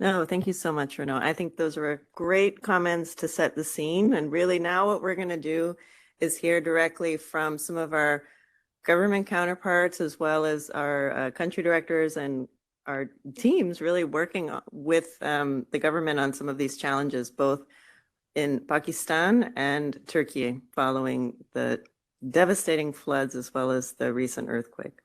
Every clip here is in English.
No, thank you so much, Renaud. I think those were great comments to set the scene. And really now what we're going to do is hear directly from some of our government counterparts, as well as our country directors and our teams really working with the government on some of these challenges, both in Pakistan and Turkey, following the devastating floods as well as the recent earthquake.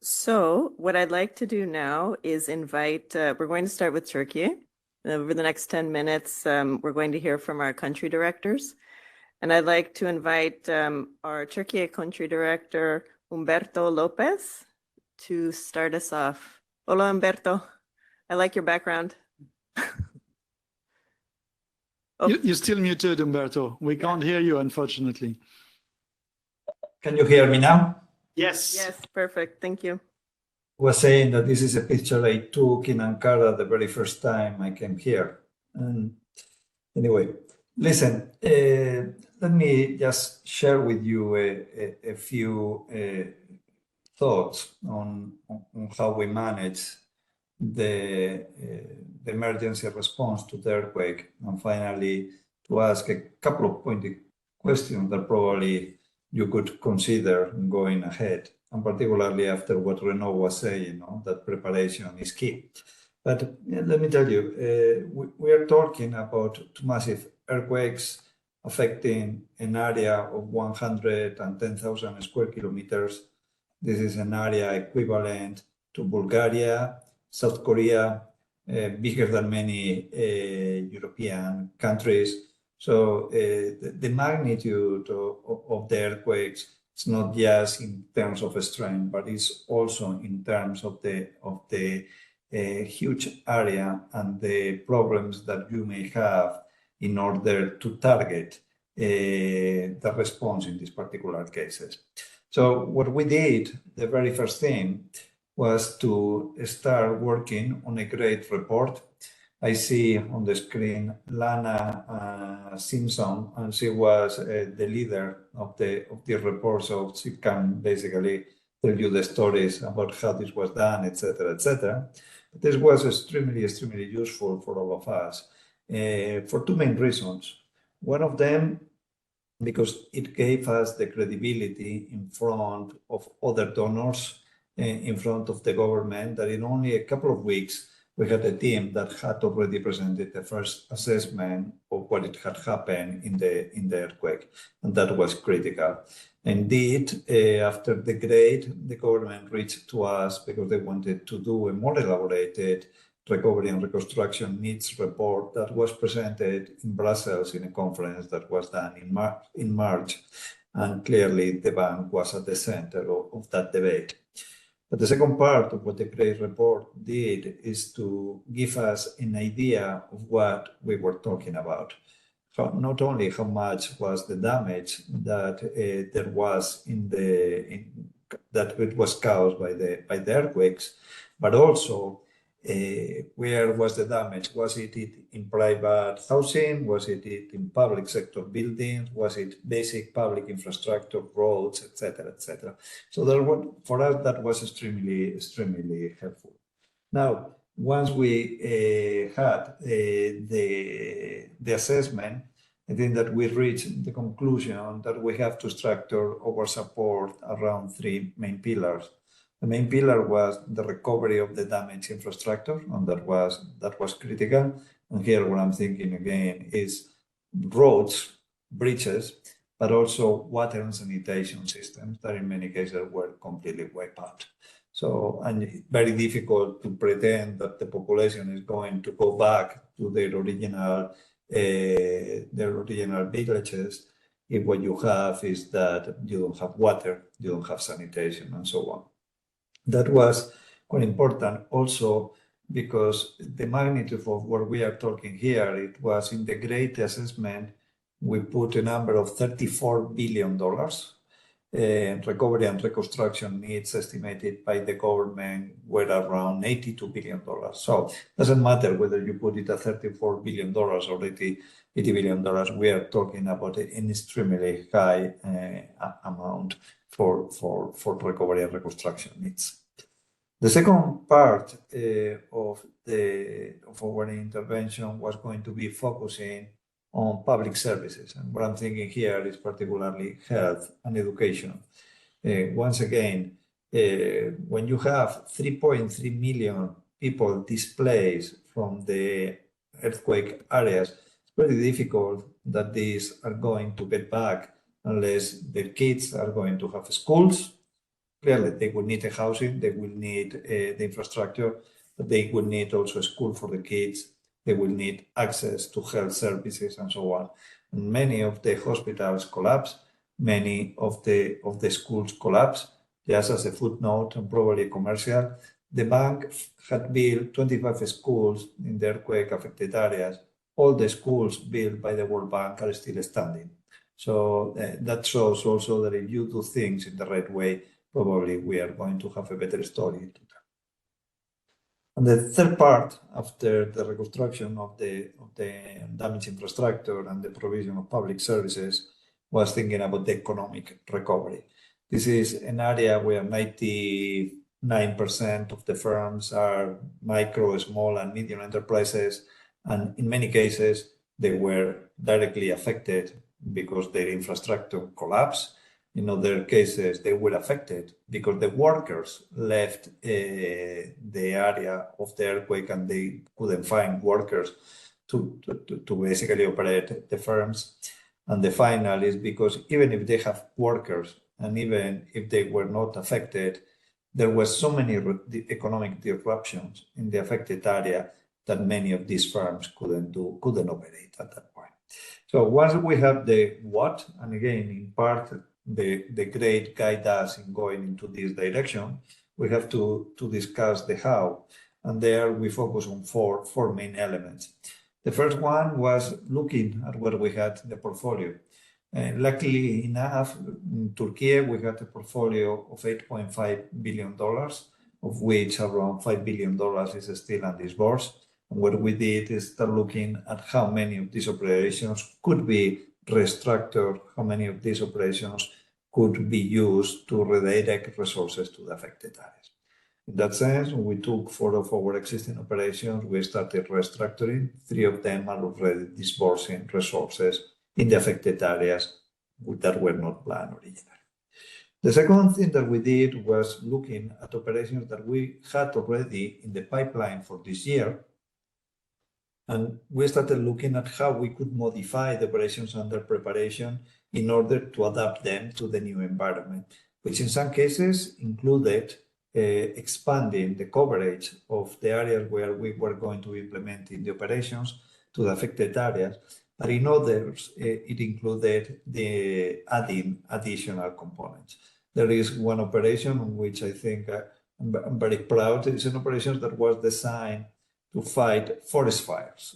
So what I'd like to do now is invite, we're going to start with Turkey. Over the next 10 minutes, we're going to hear from our country directors. And I'd like to invite our Turkey country director, Humberto Lopez, to start us off. Hola, Humberto. I like your background. Oh. You're still muted, Humberto. We can't hear you, unfortunately. Can you hear me now? Yes. Yes, perfect. Thank you. I was saying that this is a picture I took in Ankara the very first time I came here. And anyway, listen, let me just share with you a few thoughts on how we manage the emergency response to the earthquake, and finally to ask a couple of pointed questions that probably you could consider going ahead, and particularly after what Renaud was saying, that preparation is key. But let me tell you, we are talking about two massive earthquakes affecting an area of 110,000 square kilometers. This is an area equivalent to Bulgaria, South Korea, bigger than many European countries. So the magnitude of the earthquakes is not just in terms of strength, but it's also in terms of the huge area and the problems that you may have in order to target the response in these particular cases. So what we did, the very first thing, was to start working on a great report. I see on the screen Lana Simpson, and she was the leader of the report, so she can basically tell you the stories about how this was done, etc., etc. But this was extremely, extremely useful for all of us for two main reasons. One of them, because it gave us the credibility in front of other donors, in front of the government, that in only a couple of weeks, we had a team that had already presented the first assessment of what it had happened in the earthquake, and that was critical. Indeed, after the grade, the government reached to us because they wanted to do a more elaborated recovery and reconstruction needs report that was presented in Brussels in a conference that was done in March, and clearly the bank was at the center of that debate. But the second part of what the GREAT report did is to give us an idea of what we were talking about. Not only how much was the damage that there was that it was caused by the earthquakes, but also where was the damage? Was it in private housing? Was it in public sector buildings? Was it basic public infrastructure, roads, etc., etc.? So for us, that was extremely, extremely helpful. Now, once we had the assessment, I think that we reached the conclusion that we have to structure our support around three main pillars. The main pillar was the recovery of the damaged infrastructure, and that was critical. And here what I'm thinking again is roads, bridges, but also water and sanitation systems that in many cases were completely wiped out. So, and very difficult to pretend that the population is going to go back to their original villages if what you have is that you don't have water, you don't have sanitation, and so on. That was quite important also because the magnitude of what we are talking here, it was in the GREAT assessment, we put a number of $34 billion. Recovery and reconstruction needs estimated by the government were around $82 billion. So it doesn't matter whether you put it at $34 billion or $80 billion, we are talking about an extremely high amount for recovery and reconstruction needs. The second part of our intervention was going to be focusing on public services. And what I'm thinking here is particularly health and education. Once again, when you have 3.3 million people displaced from the earthquake areas, it's very difficult that these are going to get back unless the kids are going to have schools. Clearly, they will need a housing, they will need the infrastructure, but they will need also a school for the kids. They will need access to health services and so on. And many of the hospitals collapse, many of the schools collapse. Just as a footnote and probably commercial, the bank had built 25 schools in the earthquake-affected areas. All the schools built by the World Bank are still standing. So that shows also that if you do things in the right way, probably we are going to have a better story to tell. And the third part, after the reconstruction of the damaged infrastructure and the provision of public services, was thinking about the economic recovery. This is an area where 99% of the firms are micro, small, and medium enterprises, and in many cases, they were directly affected because their infrastructure collapsed. In other cases, they were affected because the workers left the area of the earthquake and they couldn't find workers to basically operate the firms. And the final is because even if they have workers and even if they were not affected, there were so many economic disruptions in the affected area that many of these firms couldn't operate at that point. So once we have the what, and again, in part, the great guide us in going into this direction, we have to discuss the how. And there we focus on four main elements. The first one was looking at what we had in the portfolio. Luckily enough, in Turkey, we had a portfolio of $8.5 billion, of which around $5 billion is still undisbursed. And what we did is start looking at how many of these operations could be restructured, how many of these operations could be used to redirect resources to the affected areas. In that sense, we took 4 of our existing operations, we started restructuring. 3 of them are already disbursing resources in the affected areas that were not planned originally. The second thing that we did was looking at operations that we had already in the pipeline for this year. And we started looking at how we could modify the operations under preparation in order to adapt them to the new environment, which in some cases included expanding the coverage of the areas where we were going to implement the operations to the affected areas. But in others, it included the adding additional components. There is one operation on which I think I'm very proud. It's an operation that was designed to fight forest fires.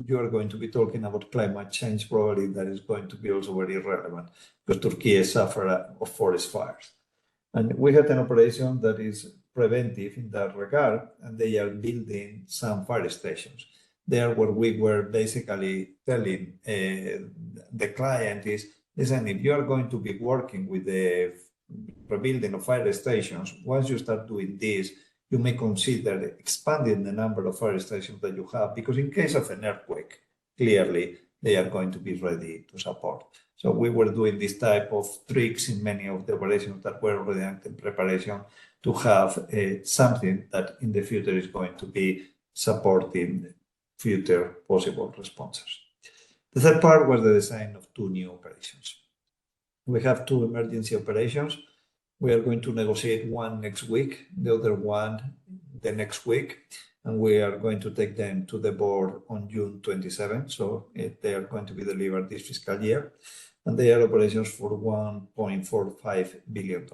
You are going to be talking about climate change, probably that is going to be also very relevant because Turkey suffers of forest fires. And we had an operation that is preventive in that regard, and they are building some fire stations. There where we were basically telling the client is, listen, if you are going to be working with the rebuilding of fire stations, once you start doing this, you may consider expanding the number of fire stations that you have, because in case of an earthquake, clearly they are going to be ready to support. So we were doing this type of tricks in many of the operations that were already in preparation to have something that in the future is going to be supporting future possible responses. The third part was the design of 2 new operations. We have 2 emergency operations. We are going to negotiate one next week, the other one the next week, and we are going to take them to the board on June 27. So they are going to be delivered this fiscal year, and they are operations for $1.45 billion.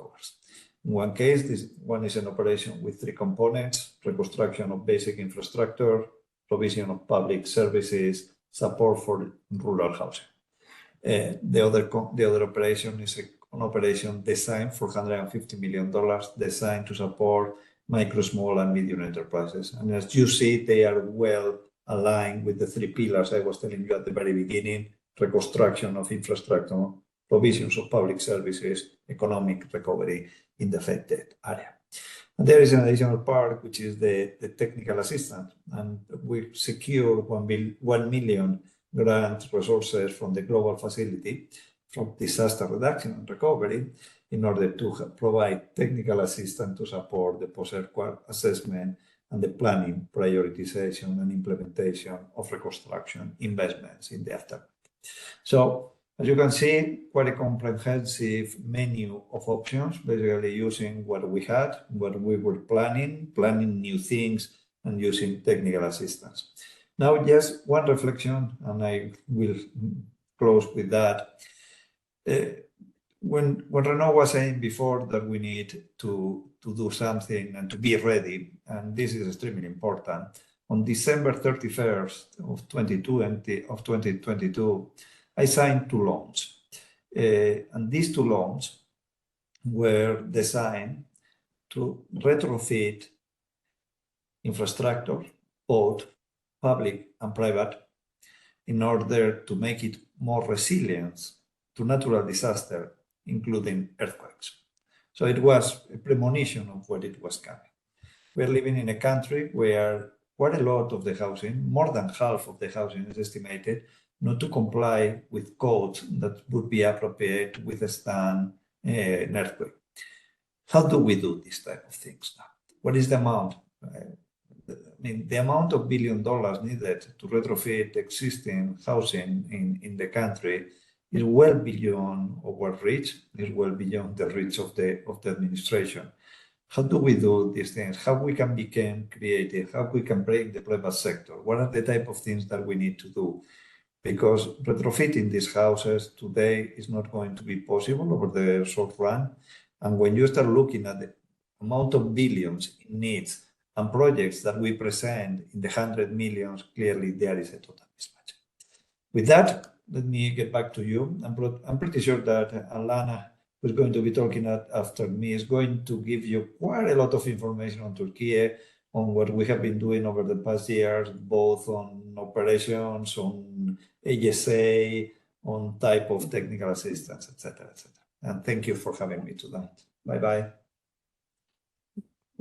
In one case, this one is an operation with 3 components: reconstruction of basic infrastructure, provision of public services, support for rural housing. The other operation is an operation designed for $150 million, designed to support micro, small, and medium enterprises. And as you see, they are well aligned with the 3 pillars I was telling you at the very beginning: reconstruction of infrastructure, provisions of public services, economic recovery in the affected area. And there is an additional part, which is the technical assistance. And we secured 1 million grant resources from the Global Facility from Disaster Reduction and Recovery in order to provide technical assistance to support the post-earthquake assessment and the planning, prioritization, and implementation of reconstruction investments in the aftermath. So, as you can see, quite a comprehensive menu of options, basically using what we had, what we were planning new things, and using technical assistance. Now, just one reflection, and I will close with that. When Renaud was saying before that we need to do something and to be ready, and this is extremely important, on December 31st of 2022, I signed 2 loans. And these 2 loans were designed to retrofit infrastructure, both public and private, in order to make it more resilient to natural disaster, including earthquakes. So it was a premonition of what it was coming. We're living in a country where quite a lot of the housing, more than half of the housing is estimated not to comply with codes that would be appropriate to withstand an earthquake. How do we do this type of things now? What is the amount? I mean, the amount of $1 billion needed to retrofit existing housing in the country is well beyond our reach, is well beyond the reach of the administration. How do we do these things? How we can become creative? How we can break the private sector? What are the type of things that we need to do? Because retrofitting these houses today is not going to be possible over the short run. And when you start looking at the amount of billions in needs and projects that we present in the 100 millions, clearly there is a total mismatch. With that, let me get back to you. I'm pretty sure that Alana, who's going to be talking after me, is going to give you quite a lot of information on Turkey, on what we have been doing over the past years, both on operations, on ASA, on type of technical assistance, etc., etc. And thank you for having me tonight. Bye-bye.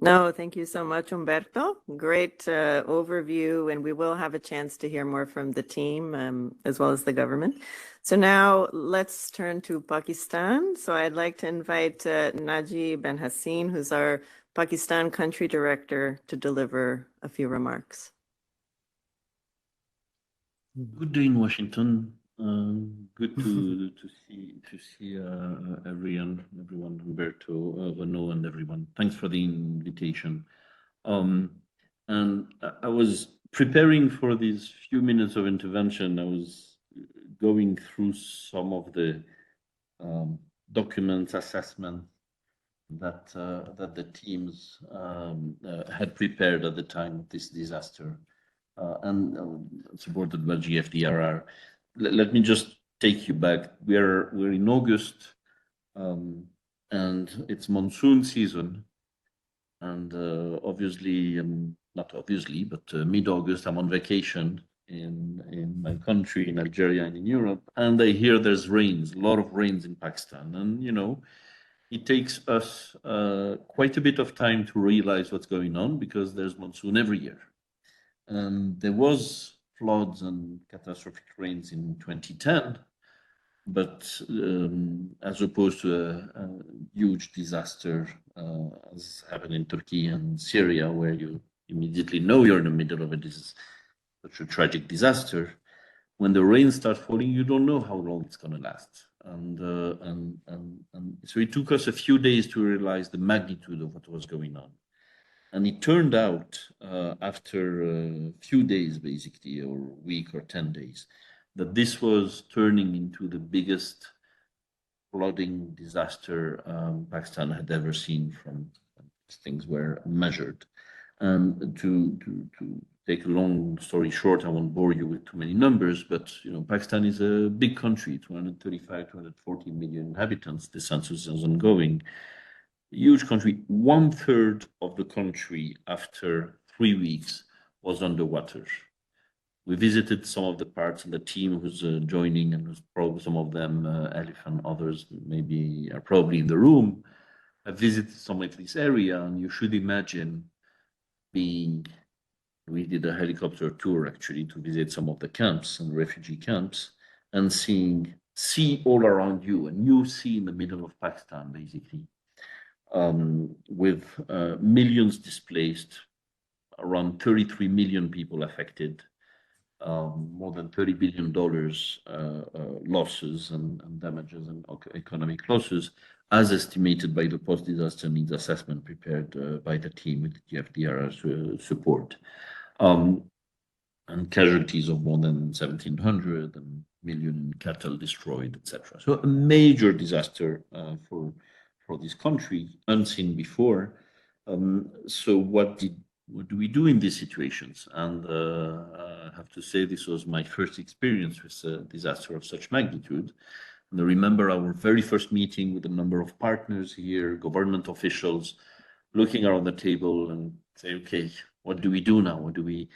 No, thank you so much, Humberto. Great overview, and we will have a chance to hear more from the team as well as the government. So now let's turn to Pakistan. So I'd like to invite Naji Ben Hassin, who's our Pakistan Country Director, to deliver a few remarks. Good day in Washington. Good to see everyone, Humberto, Renaud, and everyone. Thanks for the invitation. And I was preparing for these few minutes of intervention. I was going through some of the documents, assessments that the teams had prepared at the time of this disaster, and supported by GFDRR. Let me just take you back. We're in August, and it's monsoon season, and obviously, not obviously, but mid-August, I'm on vacation in my country, in Algeria and in Europe, and I hear there's rains, a lot of rains in Pakistan, and you know, it takes us quite a bit of time to realize what's going on because there's monsoon every year. And there was floods and catastrophic rains in 2010, but as opposed to a huge disaster as happened in Turkey and Syria, where you immediately know you're in the middle of such a tragic disaster, when the rain starts falling, you don't know how long it's going to last. And so it took us a few days to realize the magnitude of what was going on. And it turned out after a few days, basically, or a week or 10 days, that this was turning into the biggest flooding disaster Pakistan had ever seen from things were measured. And to take a long story short, I won't bore you with too many numbers, but you know, Pakistan is a big country, 235, 240 million inhabitants. The census is ongoing. Huge country. 1/3 of the country after 3 weeks was underwater. We visited some of the parts, and the team who's joining, and who's probably some of them, Elif and others, maybe are probably in the room. I visited some of this area, and you should imagine we did a helicopter tour actually to visit some of the camps and refugee camps, and seeing sea all around you, a new sea in the middle of Pakistan, basically, with millions displaced, around 33 million people affected, more than $30 billion losses and damages and economic losses, as estimated by the post-disaster needs assessment prepared by the team with GFDRR support. And casualties of more than 1,700 and million cattle destroyed, etc. So a major disaster for this country, unseen before. So what do we do in these situations? And I have to say this was my first experience with a disaster of such magnitude. And I remember our very first meeting with a number of partners here, government officials, looking around the table and say, okay, what do we do now? What do we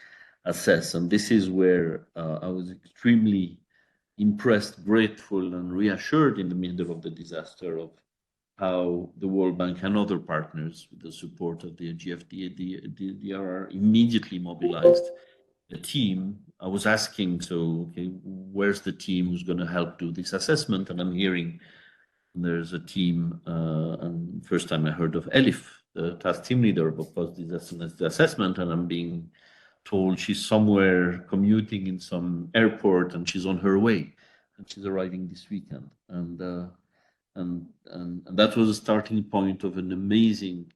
assess? And this is where I was extremely impressed, grateful, and reassured in the middle of the disaster of how the World Bank and other partners, with the support of the GFDRR, immediately mobilized a team. I was asking, so, okay, where's the team who's going to help do this assessment? And I'm hearing there's a team, and first time I heard of Elif, the task team leader of post-disaster assessment, and I'm being told she's somewhere commuting in some airport and she's on her way and she's arriving this weekend. And that was a starting point of an amazing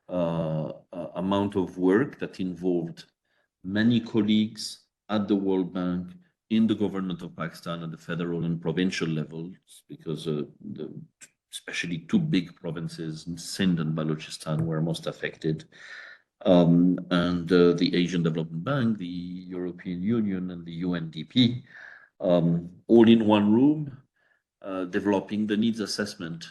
amount of work that involved many colleagues at the World Bank, in the government of Pakistan at the federal and provincial levels, because especially two big provinces, Sindh and Balochistan, were most affected. And the Asian Development Bank, the European Union, and the UNDP, all in one room, developing the needs assessment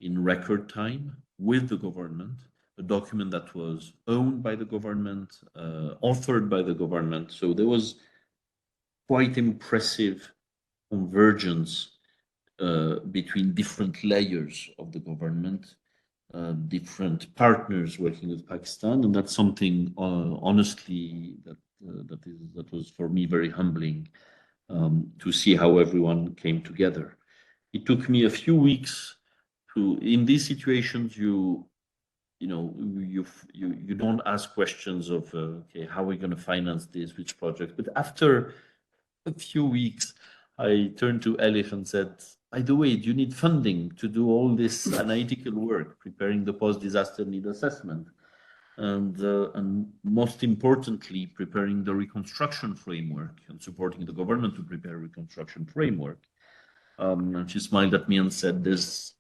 in record time with the government, a document that was owned by the government, authored by the government. So there was quite impressive convergence between different layers of the government, different partners working with Pakistan, and that's something, honestly, that was for me very humbling, to see how everyone came together. It took me a few weeks to, in these situations, you don't ask questions of okay, how are we going to finance this, which project? But after a few weeks, I turned to Elif and said, by the way, do you need funding to do all this analytical work, preparing the post-disaster need assessment? And most importantly, preparing the reconstruction framework and supporting the government to prepare a reconstruction framework. And she smiled at me and said, there's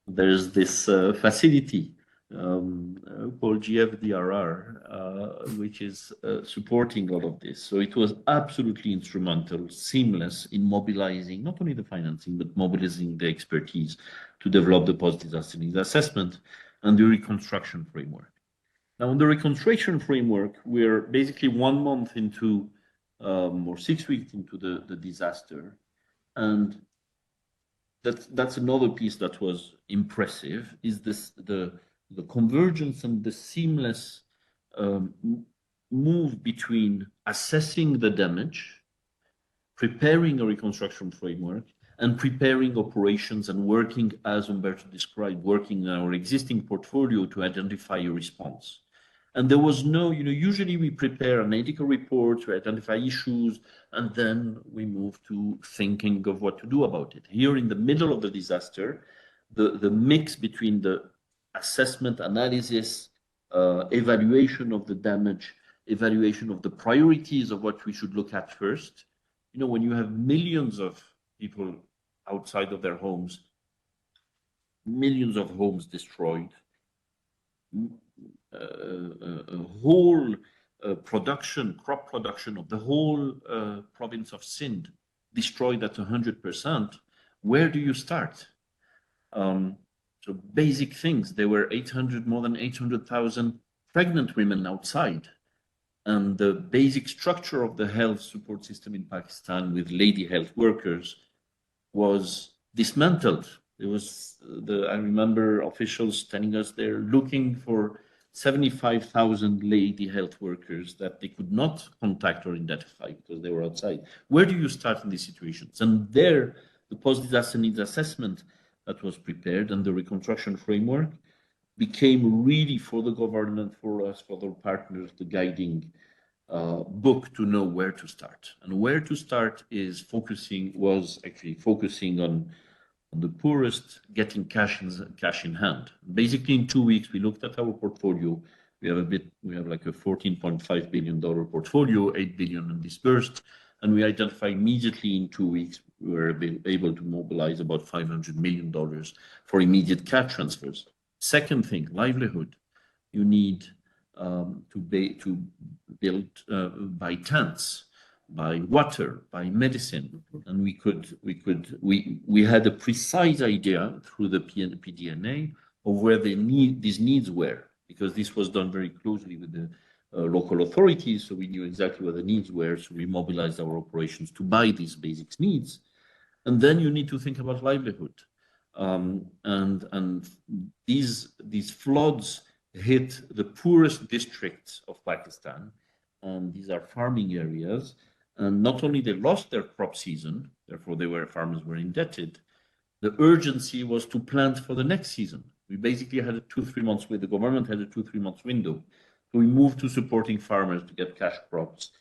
this facility called GFDRR, which is supporting all of this. So it was absolutely instrumental, seamless in mobilizing not only the financing, but mobilizing the expertise to develop the post-disaster needs assessment and the reconstruction framework. Now, in the reconstruction framework, we're basically 1 month into, or 6 weeks into the disaster. And that's another piece that was impressive, is the convergence and the seamless move between assessing the damage, preparing a reconstruction framework, and preparing operations and working, as Umberto described, working in our existing portfolio to identify a response. And there was no, usually we prepare an analytical report to identify issues, and then we move to thinking of what to do about it. Here in the middle of the disaster, the mix between the assessment, analysis, evaluation of the damage, evaluation of the priorities of what we should look at first. When you have millions of people outside of their homes, millions of homes destroyed, a whole crop production of the whole province of Sindh destroyed at 100%, where do you start? So basic things, there were more than 800,000 pregnant women outside. And the basic structure of the health support system in Pakistan with lady health workers was dismantled. There was I remember officials telling us they're looking for 75,000 lady health workers that they could not contact or identify because they were outside. Where do you start in these situations? And there, the post-disaster needs assessment that was prepared and the reconstruction framework became really for the government, for us, for the partners, the guiding book to know where to start. And where to start was actually focusing on the poorest, getting cash in hand. Basically, in 2 weeks, we looked at our portfolio. We have like a $14.5 billion portfolio, 8 billion disbursed, and we identified immediately in 2 weeks, we were able to mobilize about $500 million for immediate cash transfers. Second thing, livelihood. You need to build by tents, by water, by medicine, and we had a precise idea through the PDNA of where these needs were, because this was done very closely with the local authorities, so we knew exactly where the needs were, so we mobilized our operations to buy these basic needs. And then you need to think about livelihood. And these floods hit the poorest districts of Pakistan, and these are farming areas. And not only they lost their crop season, therefore farmers were indebted, the urgency was to plant for the next season. We basically had a 2-3 months the government had a 2-3 months window. So we moved to supporting farmers to get cash crops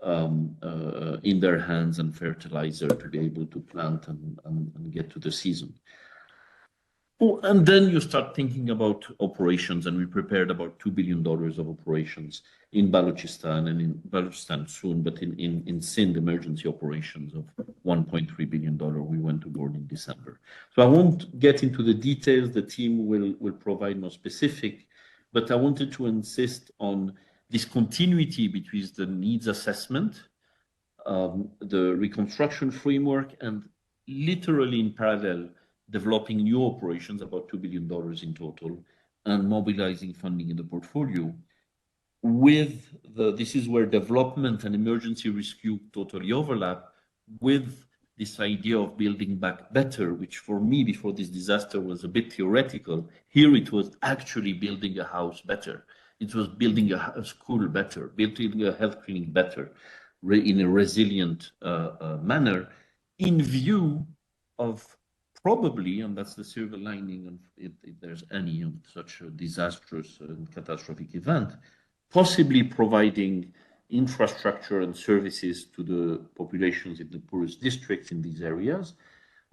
in their hands and fertilizer to be able to plant and get to the season. Oh, and then you start thinking about operations, and we prepared about $2 billion of operations in Balochistan and in Balochistan soon, but in Sindh, emergency operations of $1.3 billion. We went to board in December. So I won't get into the details. The team will provide more specific, but I wanted to insist on this continuity between the needs assessment, the reconstruction framework, and literally in parallel, developing new operations, about $2 billion in total, and mobilizing funding in the portfolio. This is where development and emergency rescue totally overlap with this idea of building back better, which for me, before this disaster, was a bit theoretical. Here it was actually building a house better. It was building a school better, building a health clinic better, in a resilient manner, in view of probably, and that's the silver lining of if there's any of such a disastrous and catastrophic event, possibly providing infrastructure and services to the populations in the poorest districts in these areas,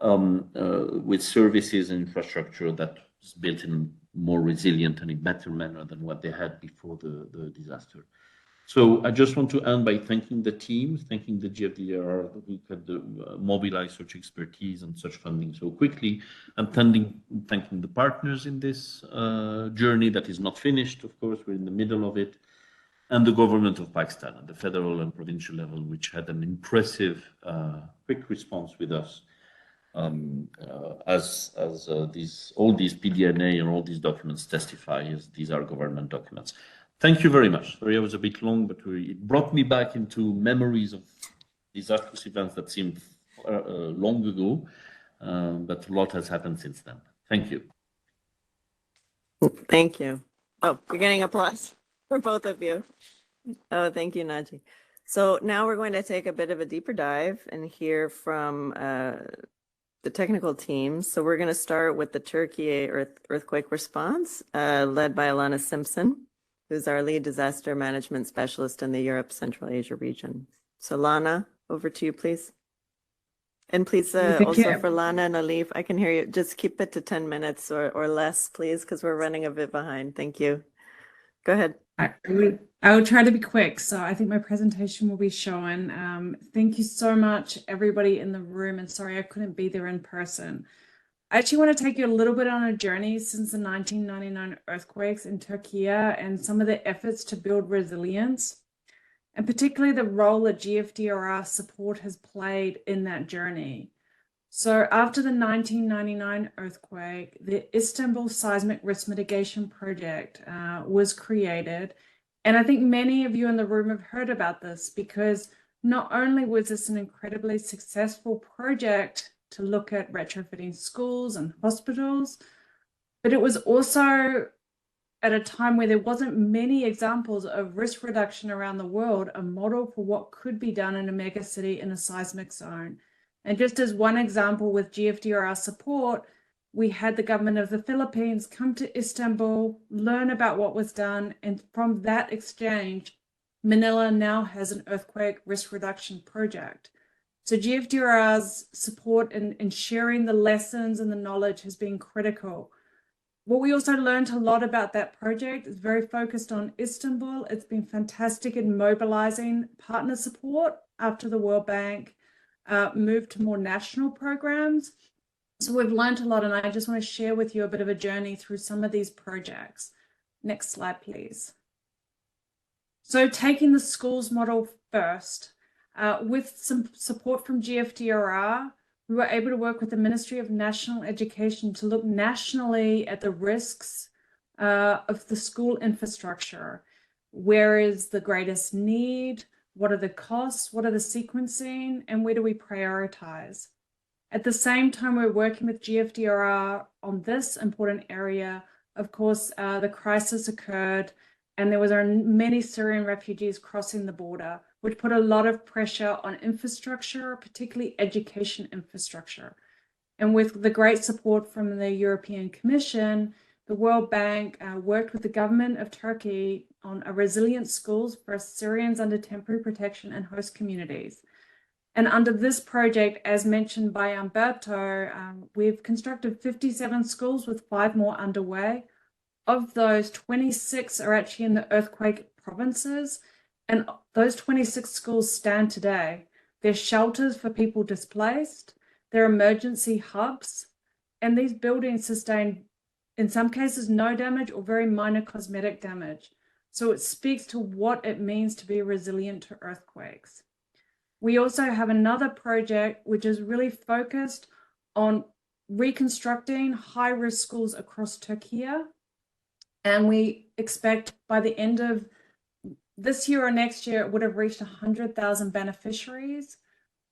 with services and infrastructure that is built in a more resilient and a better manner than what they had before the disaster. So I just want to end by thanking the team, thanking the GFDRR who could mobilize such expertise and such funding so quickly, and thanking the partners in this journey that is not finished. Of course, we're in the middle of it, and the government of Pakistan at the federal and provincial level, which had an impressive, quick response with us, as all these PDNA and all these documents testify, as these are government documents. Thank you very much. Sorry, I was a bit long, but it brought me back into memories of disastrous events that seemed long ago, but a lot has happened since then. Thank you. Thank you. Oh, you're getting applause for both of you. Oh, thank you, Naji. So now we're going to take a bit of a deeper dive and hear from the technical teams. So we're going to start with the Turkey earthquake response, led by Alana Simpson, who's our lead disaster management specialist in the Europe Central Asia region. So Lana, over to you, please. And please also for Lana and Alif, I can hear you. Just keep it to 10 minutes or less, please, because we're running a bit behind. Thank you. Go ahead. I will try to be quick. So I think my presentation will be shown. Thank you so much, everybody in the room. And sorry, I couldn't be there in person. I actually want to take you a little bit on a journey since the 1999 earthquakes in Turkey and some of the efforts to build resilience, and particularly the role that GFDRR support has played in that journey. So after the 1999 earthquake, the Istanbul Seismic Risk Mitigation Project was created. And I think many of you in the room have heard about this, because not only was this an incredibly successful project to look at retrofitting schools and hospitals. But it was also at a time where there wasn't many examples of risk reduction around the world, a model for what could be done in a megacity in a seismic zone. And just as one example, with GFDRR support, we had the government of the Philippines come to Istanbul, learn about what was done, and from that exchange, Manila now has an earthquake risk reduction project. So GFDRR's support in sharing the lessons and the knowledge has been critical. What we also learned a lot about that project is very focused on Istanbul. It's been fantastic in mobilizing partner support after the World Bank moved to more national programs. So we've learned a lot, and I just want to share with you a bit of a journey through some of these projects. Next slide, please. So taking the schools model first, with some support from GFDRR, we were able to work with the Ministry of National Education to look nationally at the risks of the school infrastructure. Where is the greatest need? What are the costs? What are the sequencing? And where do we prioritize? At the same time, we're working with GFDRR on this important area. Of course, the crisis occurred, and there was many Syrian refugees crossing the border, which put a lot of pressure on infrastructure, particularly education infrastructure. And with the great support from the European Commission, the World Bank worked with the government of Turkey on a resilient schools for Syrians under temporary protection and host communities. And under this project, as mentioned by Umberto, we've constructed 57 schools with 5 more underway. Of those, 26 are actually in the earthquake provinces, and those 26 schools stand today. They're shelters for people displaced, they're emergency hubs, and these buildings sustain, in some cases, no damage or very minor cosmetic damage. So it speaks to what it means to be resilient to earthquakes. We also have another project which is really focused on reconstructing high-risk schools across Turkey. And we expect by the end of this year or next year, it would have reached 100,000 beneficiaries.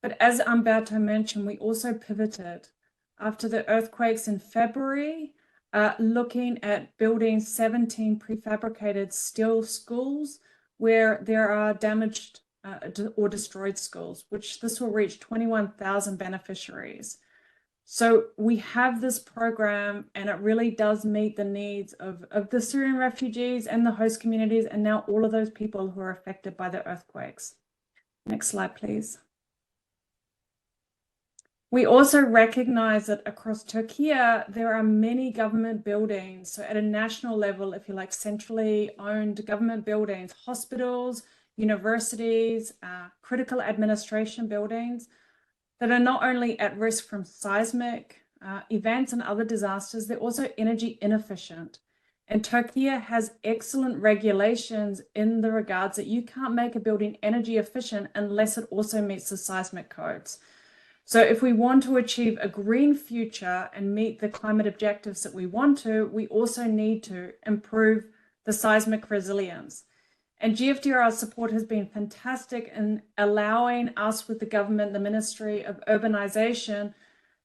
But as Umberto mentioned, we also pivoted after the earthquakes in February, looking at building 17 prefabricated steel schools where there are damaged or destroyed schools, which this will reach 21,000 beneficiaries. So we have this program, and it really does meet the needs of the Syrian refugees and the host communities, and now all of those people who are affected by the earthquakes. Next slide, please. We also recognize that across Turkey, there are many government buildings. So at a national level, if you like, centrally owned government buildings, hospitals, universities, critical administration buildings that are not only at risk from seismic events and other disasters, they're also energy inefficient. And Turkey has excellent regulations in the regards that you can't make a building energy efficient unless it also meets the seismic codes. So if we want to achieve a green future and meet the climate objectives that we want to, we also need to improve the seismic resilience. And GFDRR support has been fantastic in allowing us with the government, the Ministry of Urbanization,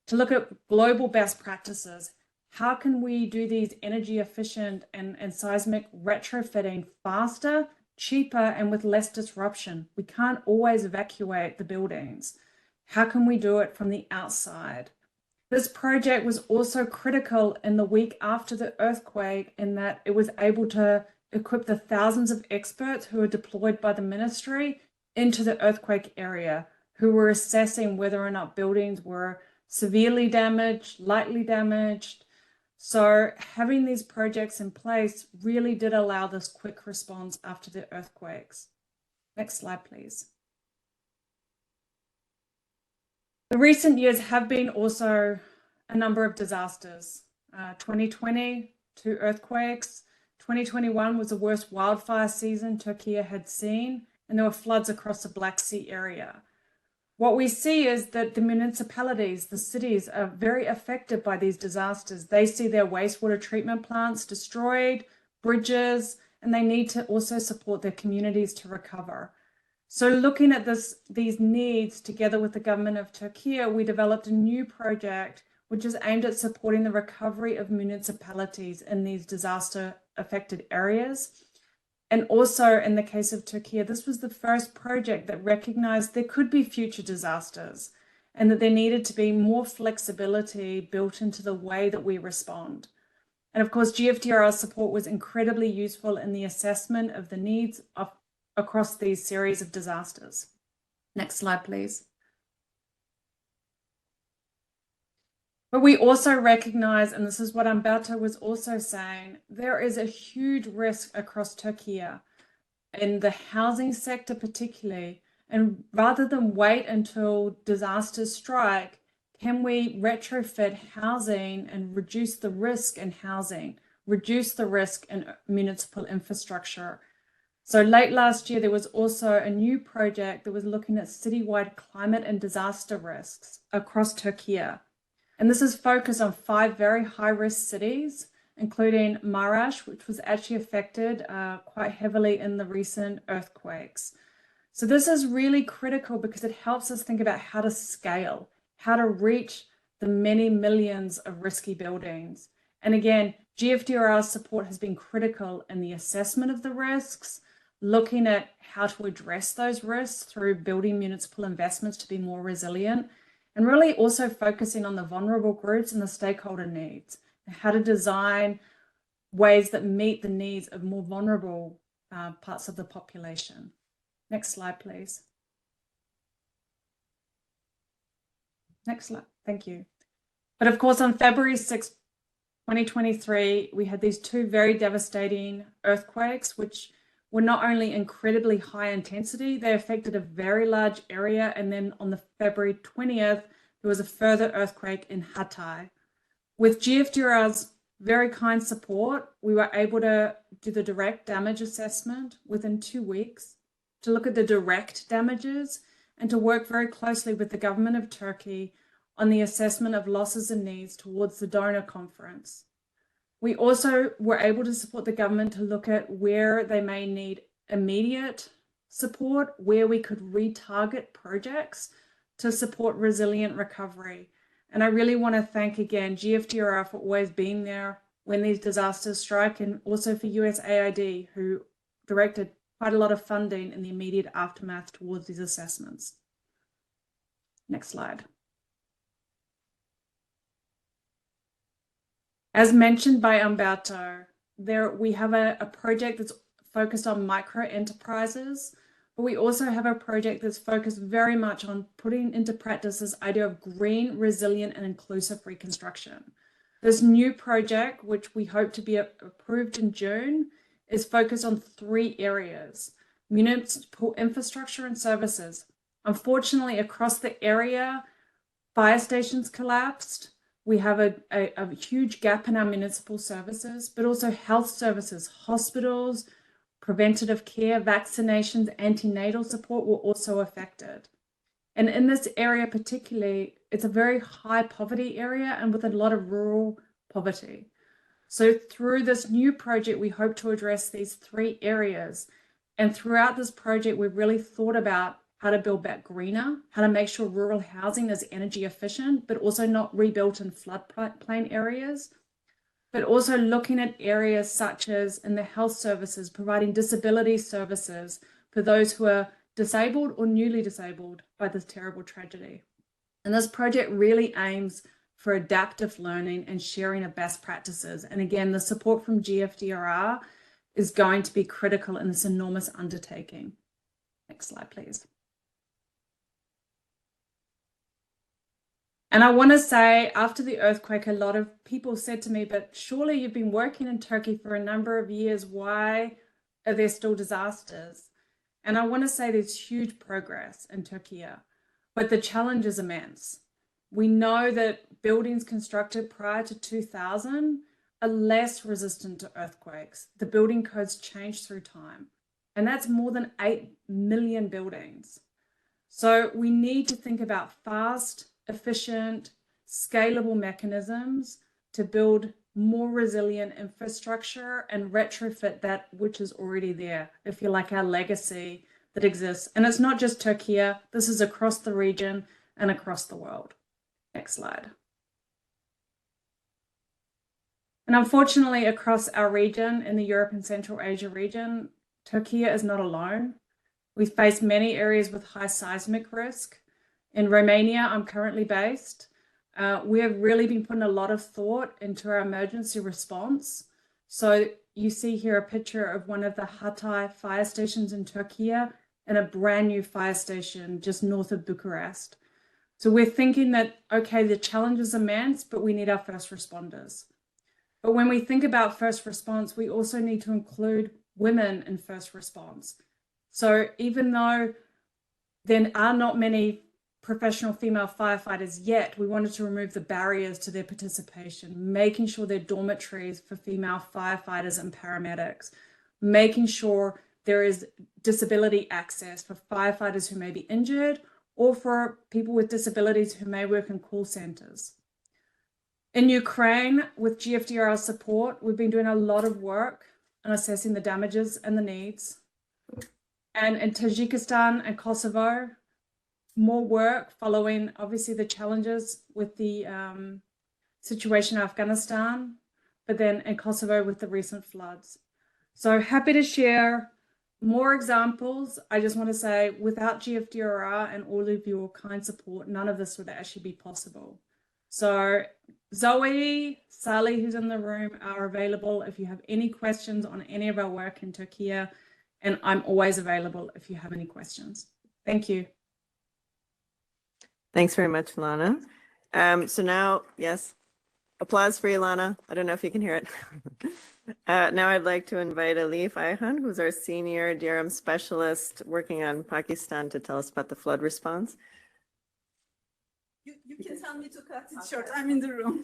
to look at global best practices. How can we do these energy efficient and seismic retrofitting faster, cheaper, and with less disruption? We can't always evacuate the buildings. How can we do it from the outside? This project was also critical in the week after the earthquake in that it was able to equip the thousands of experts who were deployed by the ministry into the earthquake area, who were assessing whether or not buildings were severely damaged, lightly damaged. So having these projects in place really did allow this quick response after the earthquakes. Next slide, please. The recent years have been also a number of disasters. 2020, 2 earthquakes. 2021 was the worst wildfire season Turkey had seen, and there were floods across the Black Sea area. What we see is that the municipalities, the cities, are very affected by these disasters. They see their wastewater treatment plants destroyed, bridges, and they need to also support their communities to recover. So looking at these needs together with the government of Turkey, we developed a new project which is aimed at supporting the recovery of municipalities in these disaster affected areas. And also in the case of Turkey, this was the first project that recognized there could be future disasters and that there needed to be more flexibility built into the way that we respond. And of course, GFDRR support was incredibly useful in the assessment of the needs across these series of disasters. Next slide, please. But we also recognize, and this is what Umberto was also saying, there is a huge risk across Turkey in the housing sector particularly. And rather than wait until disasters strike, can we retrofit housing and reduce the risk in housing, reduce the risk in municipal infrastructure? So late last year, there was also a new project that was looking at citywide climate and disaster risks across Turkey. And this is focused on 5 very high-risk cities, including Maraş, which was actually affected quite heavily in the recent earthquakes. So this is really critical because it helps us think about how to scale, how to reach the many millions of risky buildings. And again, GFDRR support has been critical in the assessment of the risks, looking at how to address those risks through building municipal investments to be more resilient, and really also focusing on the vulnerable groups and the stakeholder needs, and how to design ways that meet the needs of more vulnerable parts of the population. Next slide, please. Next slide, thank you. But of course, on February 6, 2023, we had these 2 very devastating earthquakes, which were not only incredibly high intensity, they affected a very large area. And then on the February 20th, there was a further earthquake in Hatay. With GFDRR's very kind support, we were able to do the direct damage assessment within 2 weeks, to look at the direct damages and to work very closely with the government of Turkey on the assessment of losses and needs towards the donor conference. We also were able to support the government to look at where they may need immediate support, where we could retarget projects to support resilient recovery. And I really want to thank again GFDRR for always being there when these disasters strike, and also for USAID, who directed quite a lot of funding in the immediate aftermath towards these assessments. Next slide. As mentioned by Umberto, we have a project that's focused on micro enterprises, but we also have a project that's focused very much on putting into practice this idea of green, resilient, and inclusive reconstruction. This new project, which we hope to be approved in June, is focused on 3 areas: municipal infrastructure and services. Unfortunately, across the area, fire stations collapsed. We have a huge gap in our municipal services, but also health services, hospitals, preventative care, vaccinations, antenatal support were also affected. And in this area particularly, it's a very high poverty area and with a lot of rural poverty. So through this new project, we hope to address these 3 areas. And throughout this project, we've really thought about how to build back greener, how to make sure rural housing is energy efficient, but also not rebuilt in floodplain areas, but also looking at areas such as in the health services, providing disability services for those who are disabled or newly disabled by this terrible tragedy. And this project really aims for adaptive learning and sharing of best practices. And again, the support from GFDRR is going to be critical in this enormous undertaking. Next slide, please. And I want to say, after the earthquake, a lot of people said to me, but surely you've been working in Turkey for a number of years. Why are there still disasters? And I want to say there's huge progress in Turkey, but the challenge is immense. We know that buildings constructed prior to 2000 are less resistant to earthquakes. The building codes change through time, and that's more than 8 million buildings. So we need to think about fast, efficient, scalable mechanisms to build more resilient infrastructure and retrofit that which is already there, if you like, our legacy that exists. And it's not just Turkey, this is across the region and across the world. Next slide. And unfortunately, across our region, in the Europe and Central Asia region, Turkey is not alone. We face many areas with high seismic risk. In Romania, I'm currently based. We have really been putting a lot of thought into our emergency response. So you see here a picture of one of the Hatay fire stations in Turkey and a brand new fire station just north of Bucharest. So we're thinking that, okay, the challenge is immense, but we need our first responders. But when we think about first response, we also need to include women in first response. So even though there are not many professional female firefighters yet, we wanted to remove the barriers to their participation, making sure there are dormitories for female firefighters and paramedics, making sure there is disability access for firefighters who may be injured or for people with disabilities who may work in call centers. In Ukraine, with GFDRR support, we've been doing a lot of work on assessing the damages and the needs. And in Tajikistan and Kosovo, more work following obviously the challenges with the situation in Afghanistan, but then in Kosovo with the recent floods. So happy to share more examples. I just want to say without GFDRR and all of your kind support, none of this would actually be possible. So Zoe, Sally, who's in the room, are available if you have any questions on any of our work in Turkey, and I'm always available if you have any questions. Thank you. Thanks very much, Lana. So now, yes, applause for Ilana. I don't know if you can hear it. Now I'd like to invite Alif Ayhan, who's our senior DRM specialist working on Pakistan, to tell us about the flood response. You can tell me to cut it short. I'm in the room.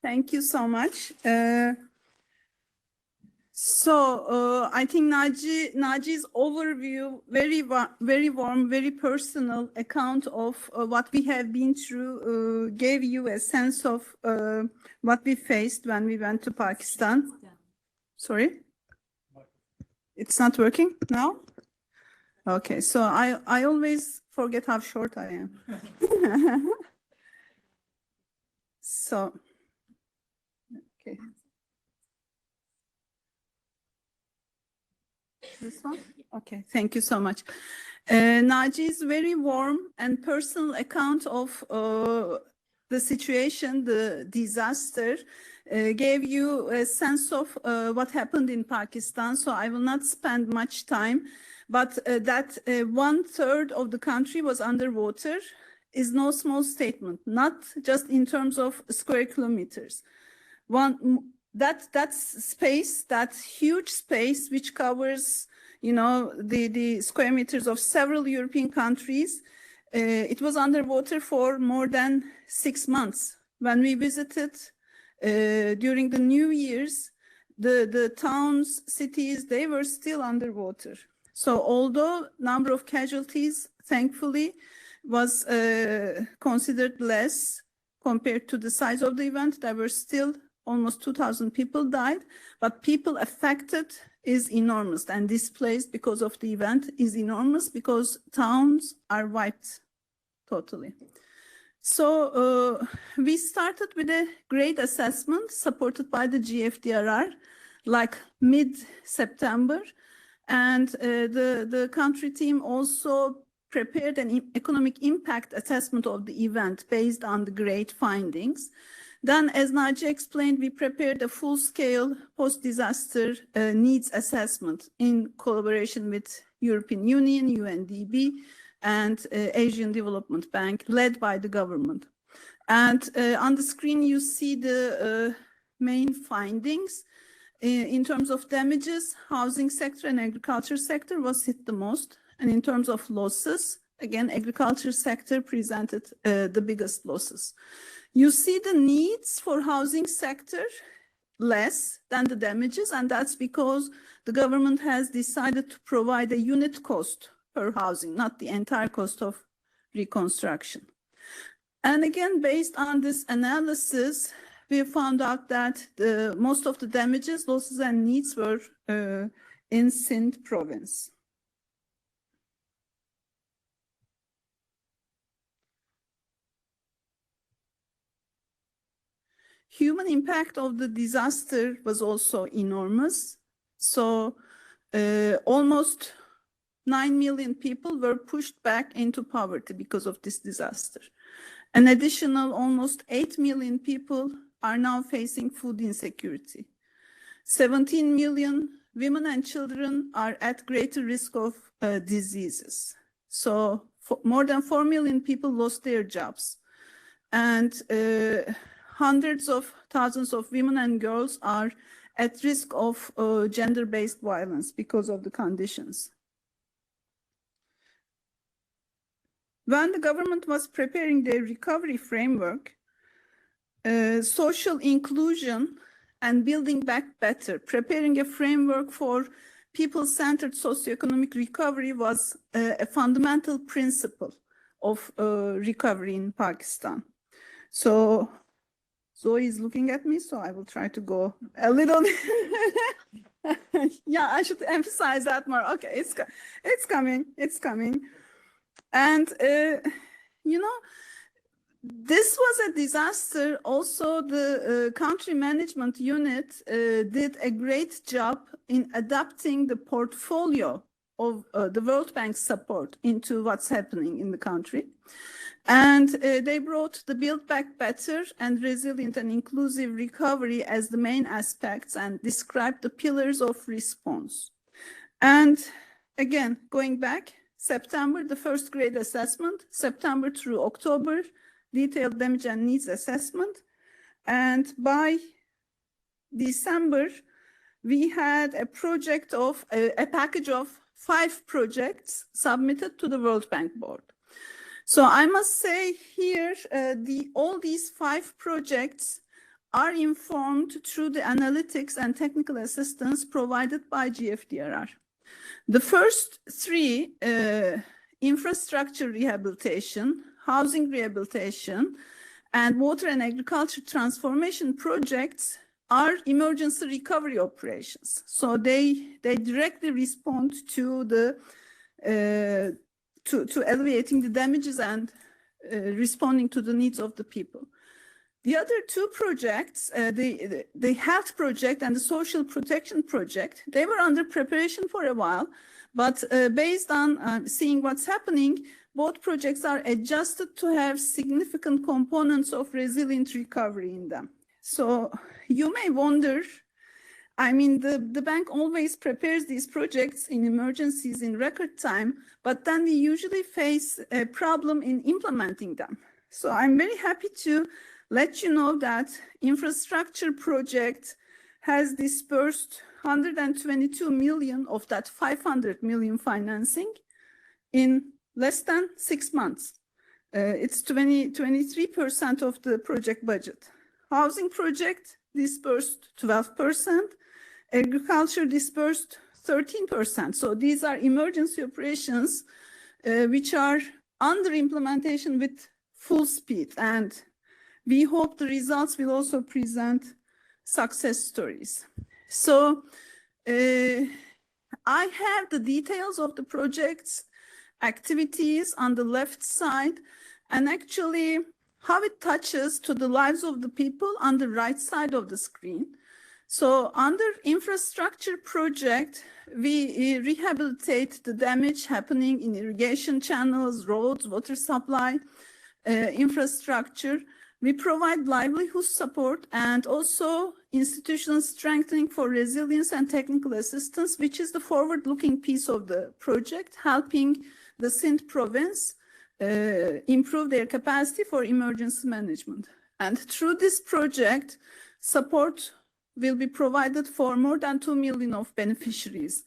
Thank you so much. I think Naji's overview, very warm, very personal account of what we have been through, gave you a sense of what we faced when we went to Pakistan. Sorry? It's not working now? Okay, so I always forget how short I am. So, okay. This one? Okay, thank you so much. Naji's very warm and personal account of the situation, the disaster, gave you a sense of what happened in Pakistan. So I will not spend much time, but that 1/3 of the country was underwater is no small statement, not just in terms of square kilometers. That space, that huge space, which covers, you know, the square meters of several European countries, it was underwater for more than 6 months. When we visited during the New Year's, the towns, cities, they were still underwater. So although number of casualties, thankfully, was considered less compared to the size of the event, there were still almost 2,000 people died, but people affected is enormous, and displaced because of the event is enormous because towns are wiped totally. So we started with a great assessment supported by the GFDRR, like mid-September, and the country team also prepared an economic impact assessment of the event based on the great findings. Then, as Naji explained, we prepared a full-scale post-disaster needs assessment in collaboration with European Union, UNDP, and Asian Development Bank, led by the government. And on the screen, you see the main findings. In terms of damages, housing sector and agriculture sector was hit the most. And in terms of losses, again, agriculture sector presented the biggest losses. You see the needs for housing sector less than the damages, and that's because the government has decided to provide a unit cost per housing, not the entire cost of reconstruction. And again, based on this analysis, we found out that most of the damages, losses, and needs were in Sindh province. Human impact of the disaster was also enormous. So almost 9 million people were pushed back into poverty because of this disaster. An additional almost 8 million people are now facing food insecurity. 17 million women and children are at greater risk of diseases. So more than 4 million people lost their jobs. And hundreds of thousands of women and girls are at risk of gender-based violence because of the conditions. When the government was preparing their recovery framework, social inclusion and building back better, preparing a framework for people-centered socioeconomic recovery was a fundamental principle of recovery in Pakistan. So Zoe is looking at me, so I will try to go a little. Yeah, I should emphasize that more. Okay, it's coming. And, you know, this was a disaster. Also, the country management unit did a great job in adapting the portfolio of the World Bank support into what's happening in the country. And they brought the Build Back Better and Resilient and Inclusive Recovery as the main aspects and described the pillars of response. And again, going back, September, the first grade assessment, September through October, detailed damage and needs assessment. And by December, we had a project of a package of 5 projects submitted to the World Bank Board. So I must say here, all these 5 projects are informed through the analytics and technical assistance provided by GFDRR. The first 3, infrastructure rehabilitation, housing rehabilitation, and water and agriculture transformation projects are emergency recovery operations. So they directly respond to the to alleviating the damages and responding to the needs of the people. The other 2 projects, the health project and the social protection project, they were under preparation for a while, but based on seeing what's happening, both projects are adjusted to have significant components of resilient recovery in them. So you may wonder, I mean, the bank always prepares these projects in emergencies in record time, but then we usually face a problem in implementing them. So I'm very happy to let you know that infrastructure project has dispersed 122 million of that 500 million financing in less than 6 months. It's 23% of the project budget. Housing project dispersed 12%. Agriculture dispersed 13%. So these are emergency operations which are under implementation with full speed. And we hope the results will also present success stories. So I have the details of the project's activities on the left side, and actually how it touches to the lives of the people on the right side of the screen. So under infrastructure project, we rehabilitate the damage happening in irrigation channels, roads, water supply, infrastructure. We provide livelihood support and also institutional strengthening for resilience and technical assistance, which is the forward-looking piece of the project, helping the Sindh province improve their capacity for emergency management. And through this project, support will be provided for more than 2 million of beneficiaries,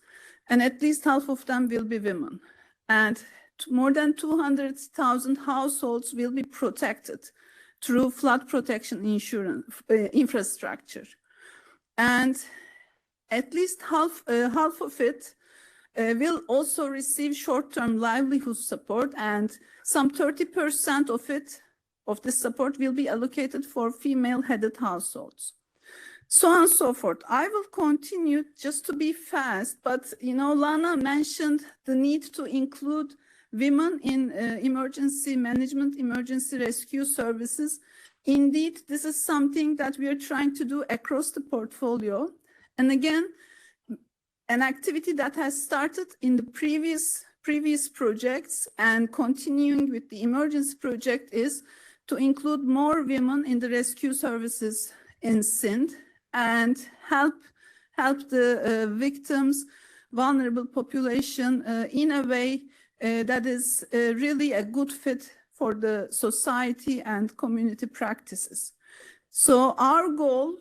and at least half of them will be women. And more than 200,000 households will be protected through flood protection insurance infrastructure. And at least half of it will also receive short-term livelihood support, and some 30% of it, of this support will be allocated for female-headed households. So on and so forth. I will continue just to be fast, but Lana mentioned the need to include women in emergency management, emergency rescue services. Indeed, this is something that we are trying to do across the portfolio. And again, an activity that has started in the previous projects and continuing with the emergency project is to include more women in the rescue services in Sindh and help the victims, vulnerable population in a way that is really a good fit for the society and community practices. So our goal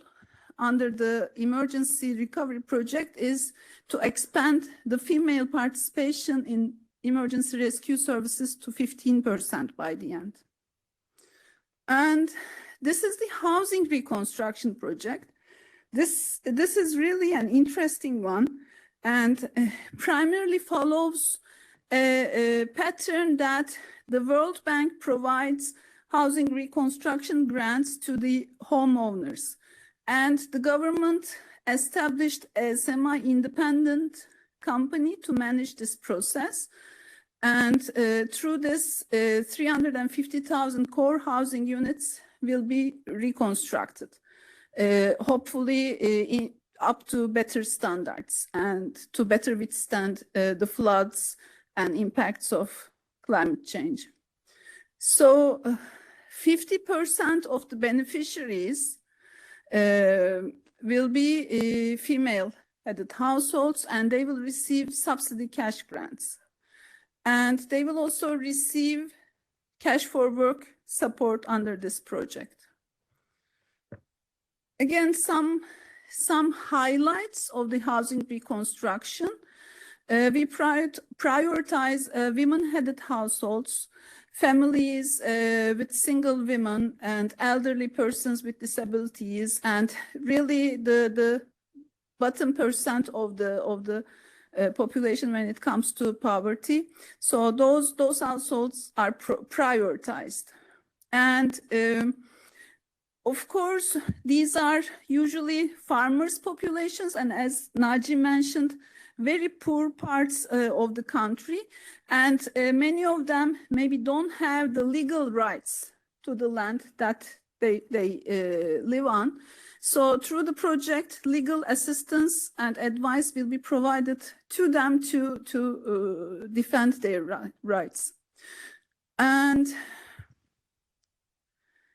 under the emergency recovery project is to expand the female participation in emergency rescue services to 15% by the end. And this is the housing reconstruction project. This is really an interesting one and primarily follows a pattern that the World Bank provides housing reconstruction grants to the homeowners. And the government established a semi-independent company to manage this process. And through this, 350,000 core housing units will be reconstructed, hopefully up to better standards and to better withstand the floods and impacts of climate change. So 50% of the beneficiaries will be female-headed households, and they will receive subsidy cash grants. And they will also receive cash for work support under this project. Again, some highlights of the housing reconstruction. We prioritize women-headed households, families with single women and elderly persons with disabilities, and really the bottom percent of the population when it comes to poverty. So those households are prioritized. And of course, these are usually farmers' populations, and as Naji mentioned, very poor parts of the country, and many of them maybe don't have the legal rights to the land that they live on. So through the project, legal assistance and advice will be provided to them to defend their rights. And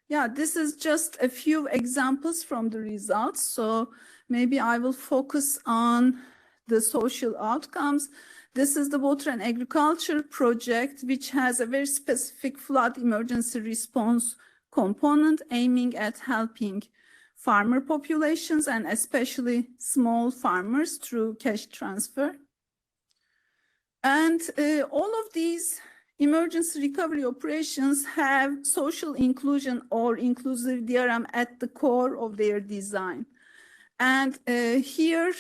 yeah, this is just a few examples from the results. So maybe I will focus on the social outcomes. This is the water and agriculture project, which has a very specific flood emergency response component aiming at helping farmer populations and especially small farmers through cash transfer. And all of these emergency recovery operations have social inclusion or inclusive DRM at the core of their design. And here,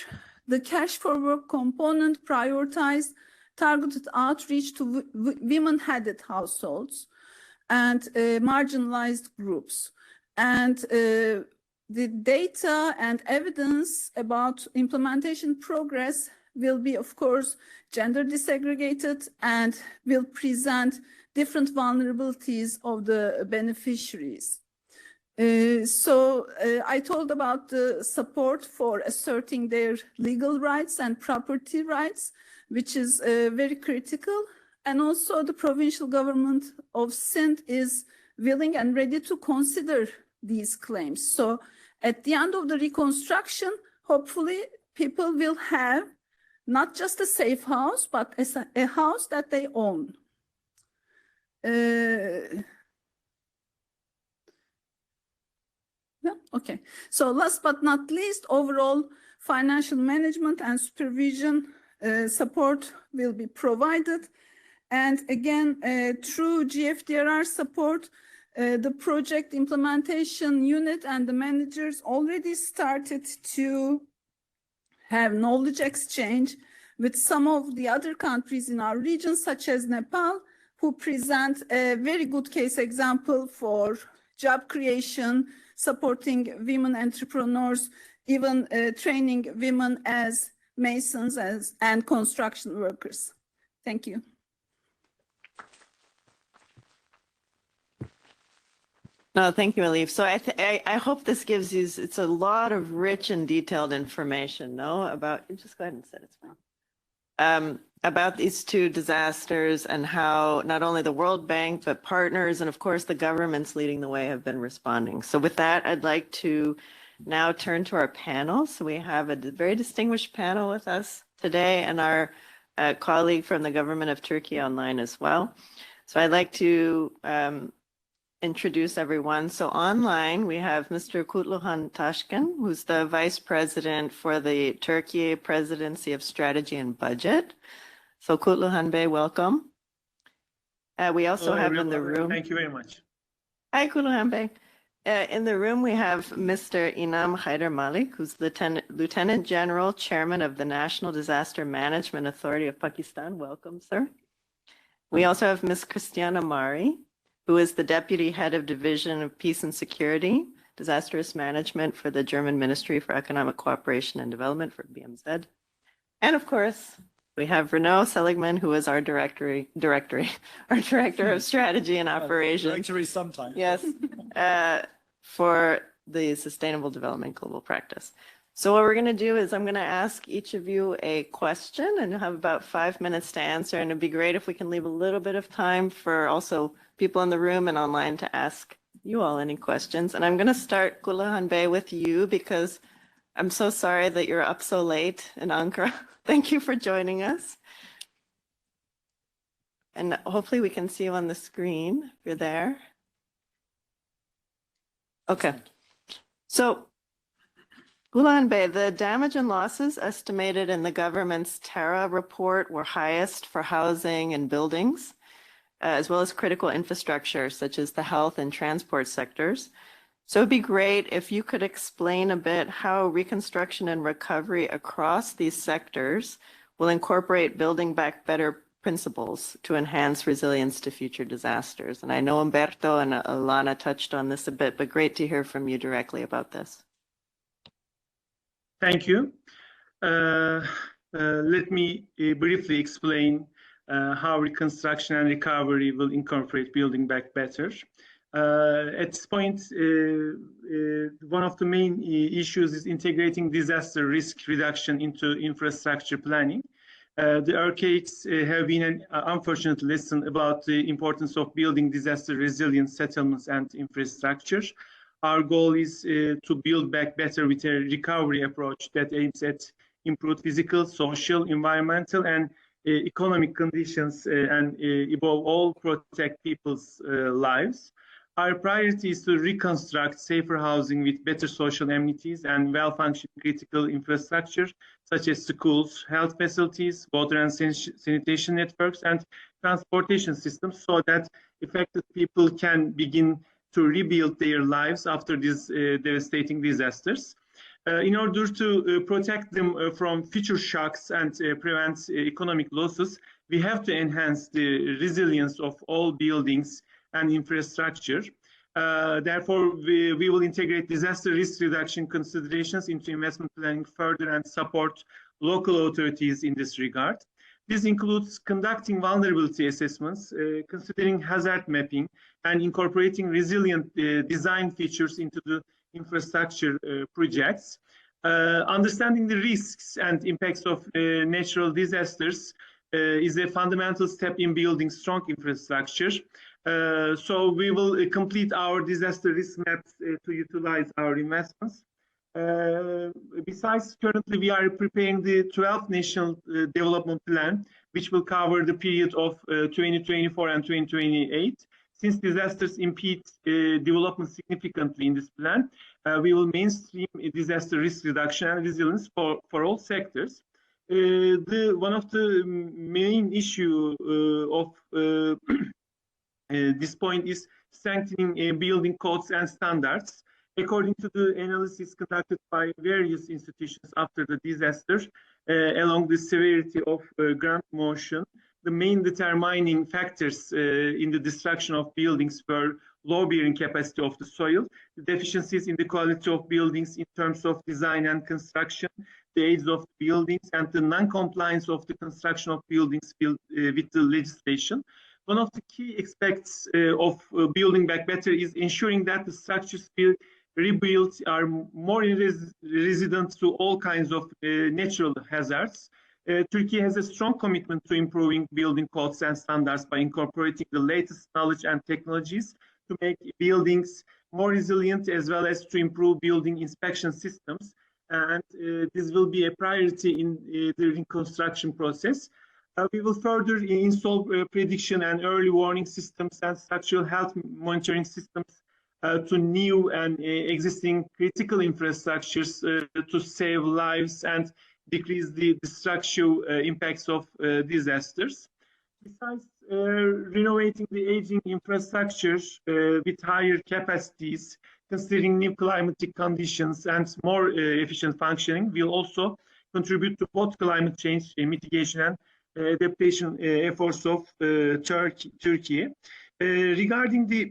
the cash for work component prioritized targeted outreach to women-headed households and marginalized groups. And the data and evidence about implementation progress will be, of course, gender disaggregated and will present different vulnerabilities of the beneficiaries. So I told about the support for asserting their legal rights and property rights, which is very critical. And also the provincial government of Sindh is willing and ready to consider these claims. So at the end of the reconstruction, hopefully people will have not just a safe house, but a house that they own. Yeah, okay. So last but not least, overall financial management and supervision support will be provided. And again, through GFDRR support, the project implementation unit and the managers already started to have knowledge exchange with some of the other countries in our region, such as Nepal, who present a very good case example for job creation, supporting women entrepreneurs, even training women as masons and construction workers. Thank you. No, thank you, Elif. So I hope this gives you, it's a lot of rich and detailed information, no, about, just go ahead and sit, it's fine. About these two disasters and how not only the World Bank, but partners and of course the governments leading the way have been responding. So with that, I'd like to now turn to our panel. So we have a very distinguished panel with us today and our colleague from the government of Turkey online as well. So I'd like to introduce everyone. So online, we have Mr. Kutluhan Taşkın, who's the Vice President for the Turkey Presidency of Strategy and Budget. So Kutluhan Bey, welcome. We also Hello, have everyone. in the room. Thank you very much. Hi, Kutluhan Bey. In the room, we have Mr. Inam Haider Malik, who's the Lieutenant General, Chairman of the National Disaster Management Authority of Pakistan. Welcome, sir. We also have Ms. Christiana Mari, who is the Deputy Head of Division of Peace and Security, Disaster Risk Management for the German Ministry for Economic Cooperation and Development for BMZ. And of course, we have Renaud Seligman, who is our Director of Strategy and Operations. Directory sometimes. Yes, for the Sustainable Development Global Practice. So what we're going to do is I'm going to ask each of you a question and you'll have about 5 minutes to answer. And it'd be great if we can leave a little bit of time for also people in the room and online to ask you all any questions. And I'm going to start, Kutluhan Bey, with you because I'm so sorry that you're up so late in Ankara. Thank you for joining us. And hopefully we can see you on the screen if you're there. Okay. So, Kutluhan Bey, the damage and losses estimated in the government's TERA report were highest for housing and buildings, as well as critical infrastructure, such as the health and transport sectors. So it'd be great if you could explain a bit how reconstruction and recovery across these sectors will incorporate building back better principles to enhance resilience to future disasters. And I know Umberto and Alana touched on this a bit, but great to hear from you directly about this. Thank you. Let me briefly explain how reconstruction and recovery will incorporate building back better. At this point, one of the main issues is integrating disaster risk reduction into infrastructure planning. The earthquakes have been an unfortunate lesson about the importance of building disaster resilient settlements and infrastructure. Our goal is to build back better with a recovery approach that aims at improved physical, social, environmental, and economic conditions, and above all, protect people's lives. Our priority is to reconstruct safer housing with better social amenities and well-functioning critical infrastructure, such as schools, health facilities, water and sanitation networks, and transportation systems, so that affected people can begin to rebuild their lives after these devastating disasters. In order to protect them from future shocks and prevent economic losses, we have to enhance the resilience of all buildings and infrastructure. Therefore, we will integrate disaster risk reduction considerations into investment planning further and support local authorities in this regard. This includes conducting vulnerability assessments, considering hazard mapping, and incorporating resilient design features into the infrastructure projects. Understanding the risks and impacts of natural disasters is a fundamental step in building strong infrastructure. So we will complete our disaster risk maps to utilize our investments. Besides, currently we are preparing the 12th National Development Plan, which will cover the period of 2024 and 2028. Since disasters impede development significantly in this plan, we will mainstream disaster risk reduction and resilience for all sectors. One of the main issue of this point is strengthening building codes and standards. According to the analysis conducted by various institutions after the disaster, along the severity of ground motion, the main determining factors in the destruction of buildings were low bearing capacity of the soil, the deficiencies in the quality of buildings in terms of design and construction, the age of buildings, and the non-compliance of the construction of buildings with the legislation. One of the key aspects of building back better is ensuring that the structures rebuilt are more resilient to all kinds of natural hazards. Turkey has a strong commitment to improving building codes and standards by incorporating the latest knowledge and technologies to make buildings more resilient, as well as to improve building inspection systems. And this will be a priority in the reconstruction process. We will further install prediction and early warning systems and structural health monitoring systems to new and existing critical infrastructures to save lives and decrease the destructive impacts of disasters. Besides renovating the aging infrastructures with higher capacities, considering new climatic conditions and more efficient functioning, will also contribute to both climate change mitigation and adaptation efforts of Turkey. Regarding the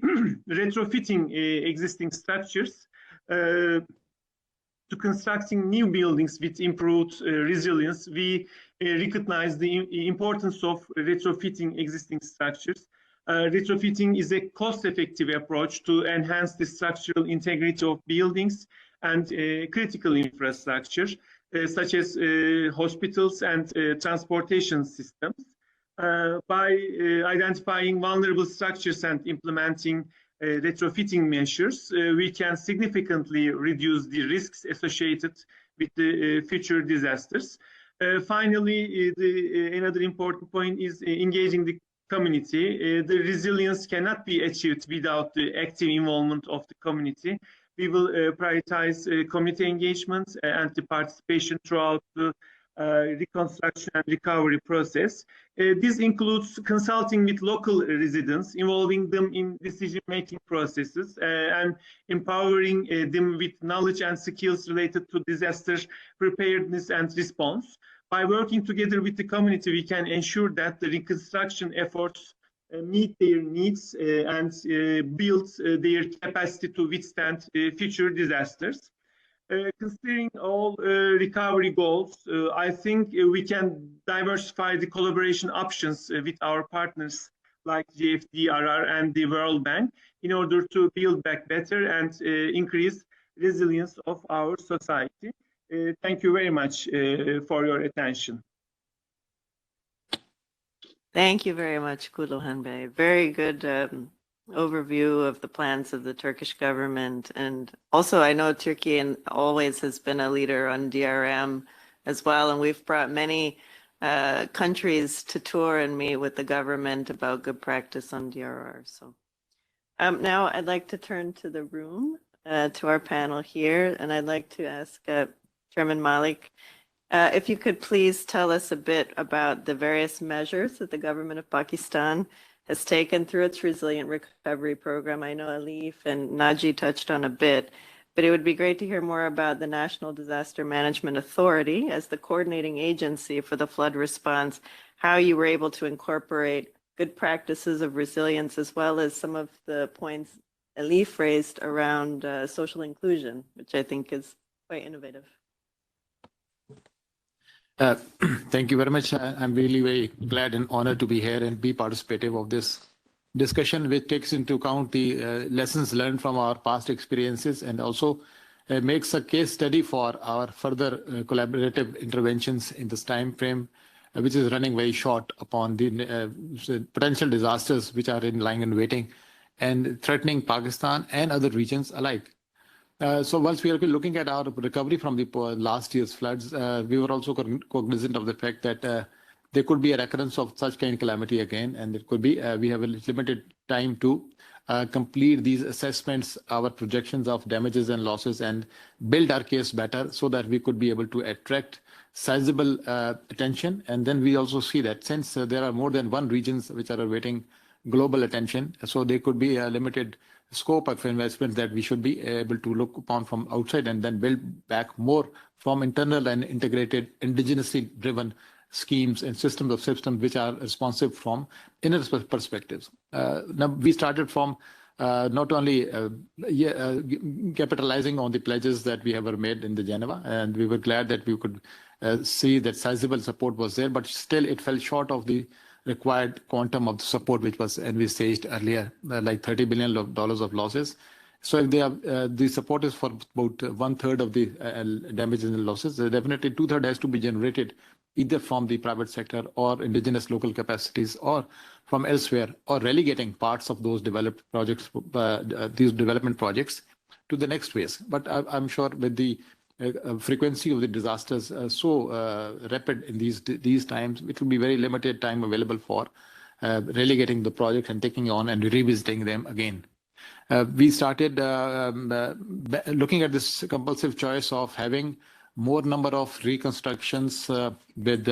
retrofitting existing structures to constructing new buildings with improved resilience, we recognize the importance of retrofitting existing structures. Retrofitting is a cost-effective approach to enhance the structural integrity of buildings and critical infrastructure, such as hospitals and transportation systems. By identifying vulnerable structures and implementing retrofitting measures, we can significantly reduce the risks associated with the future disasters. Finally, another important point is engaging the community. The resilience cannot be achieved without the active involvement of the community. We will prioritize community engagement and the participation throughout the reconstruction and recovery process. This includes consulting with local residents, involving them in decision-making processes, and empowering them with knowledge and skills related to disaster preparedness and response. By working together with the community, we can ensure that the reconstruction efforts meet their needs and build their capacity to withstand future disasters. Considering all recovery goals, I think we can diversify the collaboration options with our partners like GFDRR and the World Bank in order to build back better and increase resilience of our society. Thank you very much for your attention. Thank you very much, Kudulhan Bey. Very good overview of the plans of the Turkish government. And also, I know Turkey always has been a leader on DRM as well. And we've brought many countries to tour and meet with the government about good practice on DRR. So now I'd like to turn to the room, to our panel here. And I'd like to ask Chairman Malik, if you could please tell us a bit about the various measures that the government of Pakistan has taken through its Resilient Recovery Program. I know Alif and Naji touched on a bit, but it would be great to hear more about the National Disaster Management Authority as the coordinating agency for the flood response, how you were able to incorporate good practices of resilience, as well as some of the points Alif raised around social inclusion, which I think is quite innovative. Thank you very much. I'm really very glad and honored to be here and be participative of this discussion, which takes into account the lessons learned from our past experiences and also makes a case study for our further collaborative interventions in this time frame, which is running very short upon the potential disasters which are lying in waiting and threatening Pakistan and other regions alike. So once we are looking at our recovery from the last year's floods, we were also cognizant of the fact that there could be a recurrence of such kind of calamity again, and it could be we have a limited time to complete these assessments, our projections of damages and losses, and build our case better so that we could be able to attract sizable attention. And then we also see that since there are more than one regions which are awaiting global attention, so there could be a limited scope of investment that we should be able to look upon from outside and then build back more from internal and integrated indigenously driven schemes and systems which are responsive from inner perspectives. Now we started from not only capitalizing on the pledges that we have made in the Geneva, and we were glad that we could see that sizable support was there, but still it fell short of the required quantum of the support which was envisaged earlier, like $30 billion of losses. So if they are, the support is for about 1/3 of the damages and losses, definitely 2/3 has to be generated either from the private sector or indigenous local capacities or from elsewhere, or relegating parts of those developed projects, these development projects to the next phase. But I'm sure with the frequency of the disasters so rapid in these times, it will be very limited time available for relegating the project and taking on and revisiting them again. We started looking at this compulsive choice of having more number of reconstructions with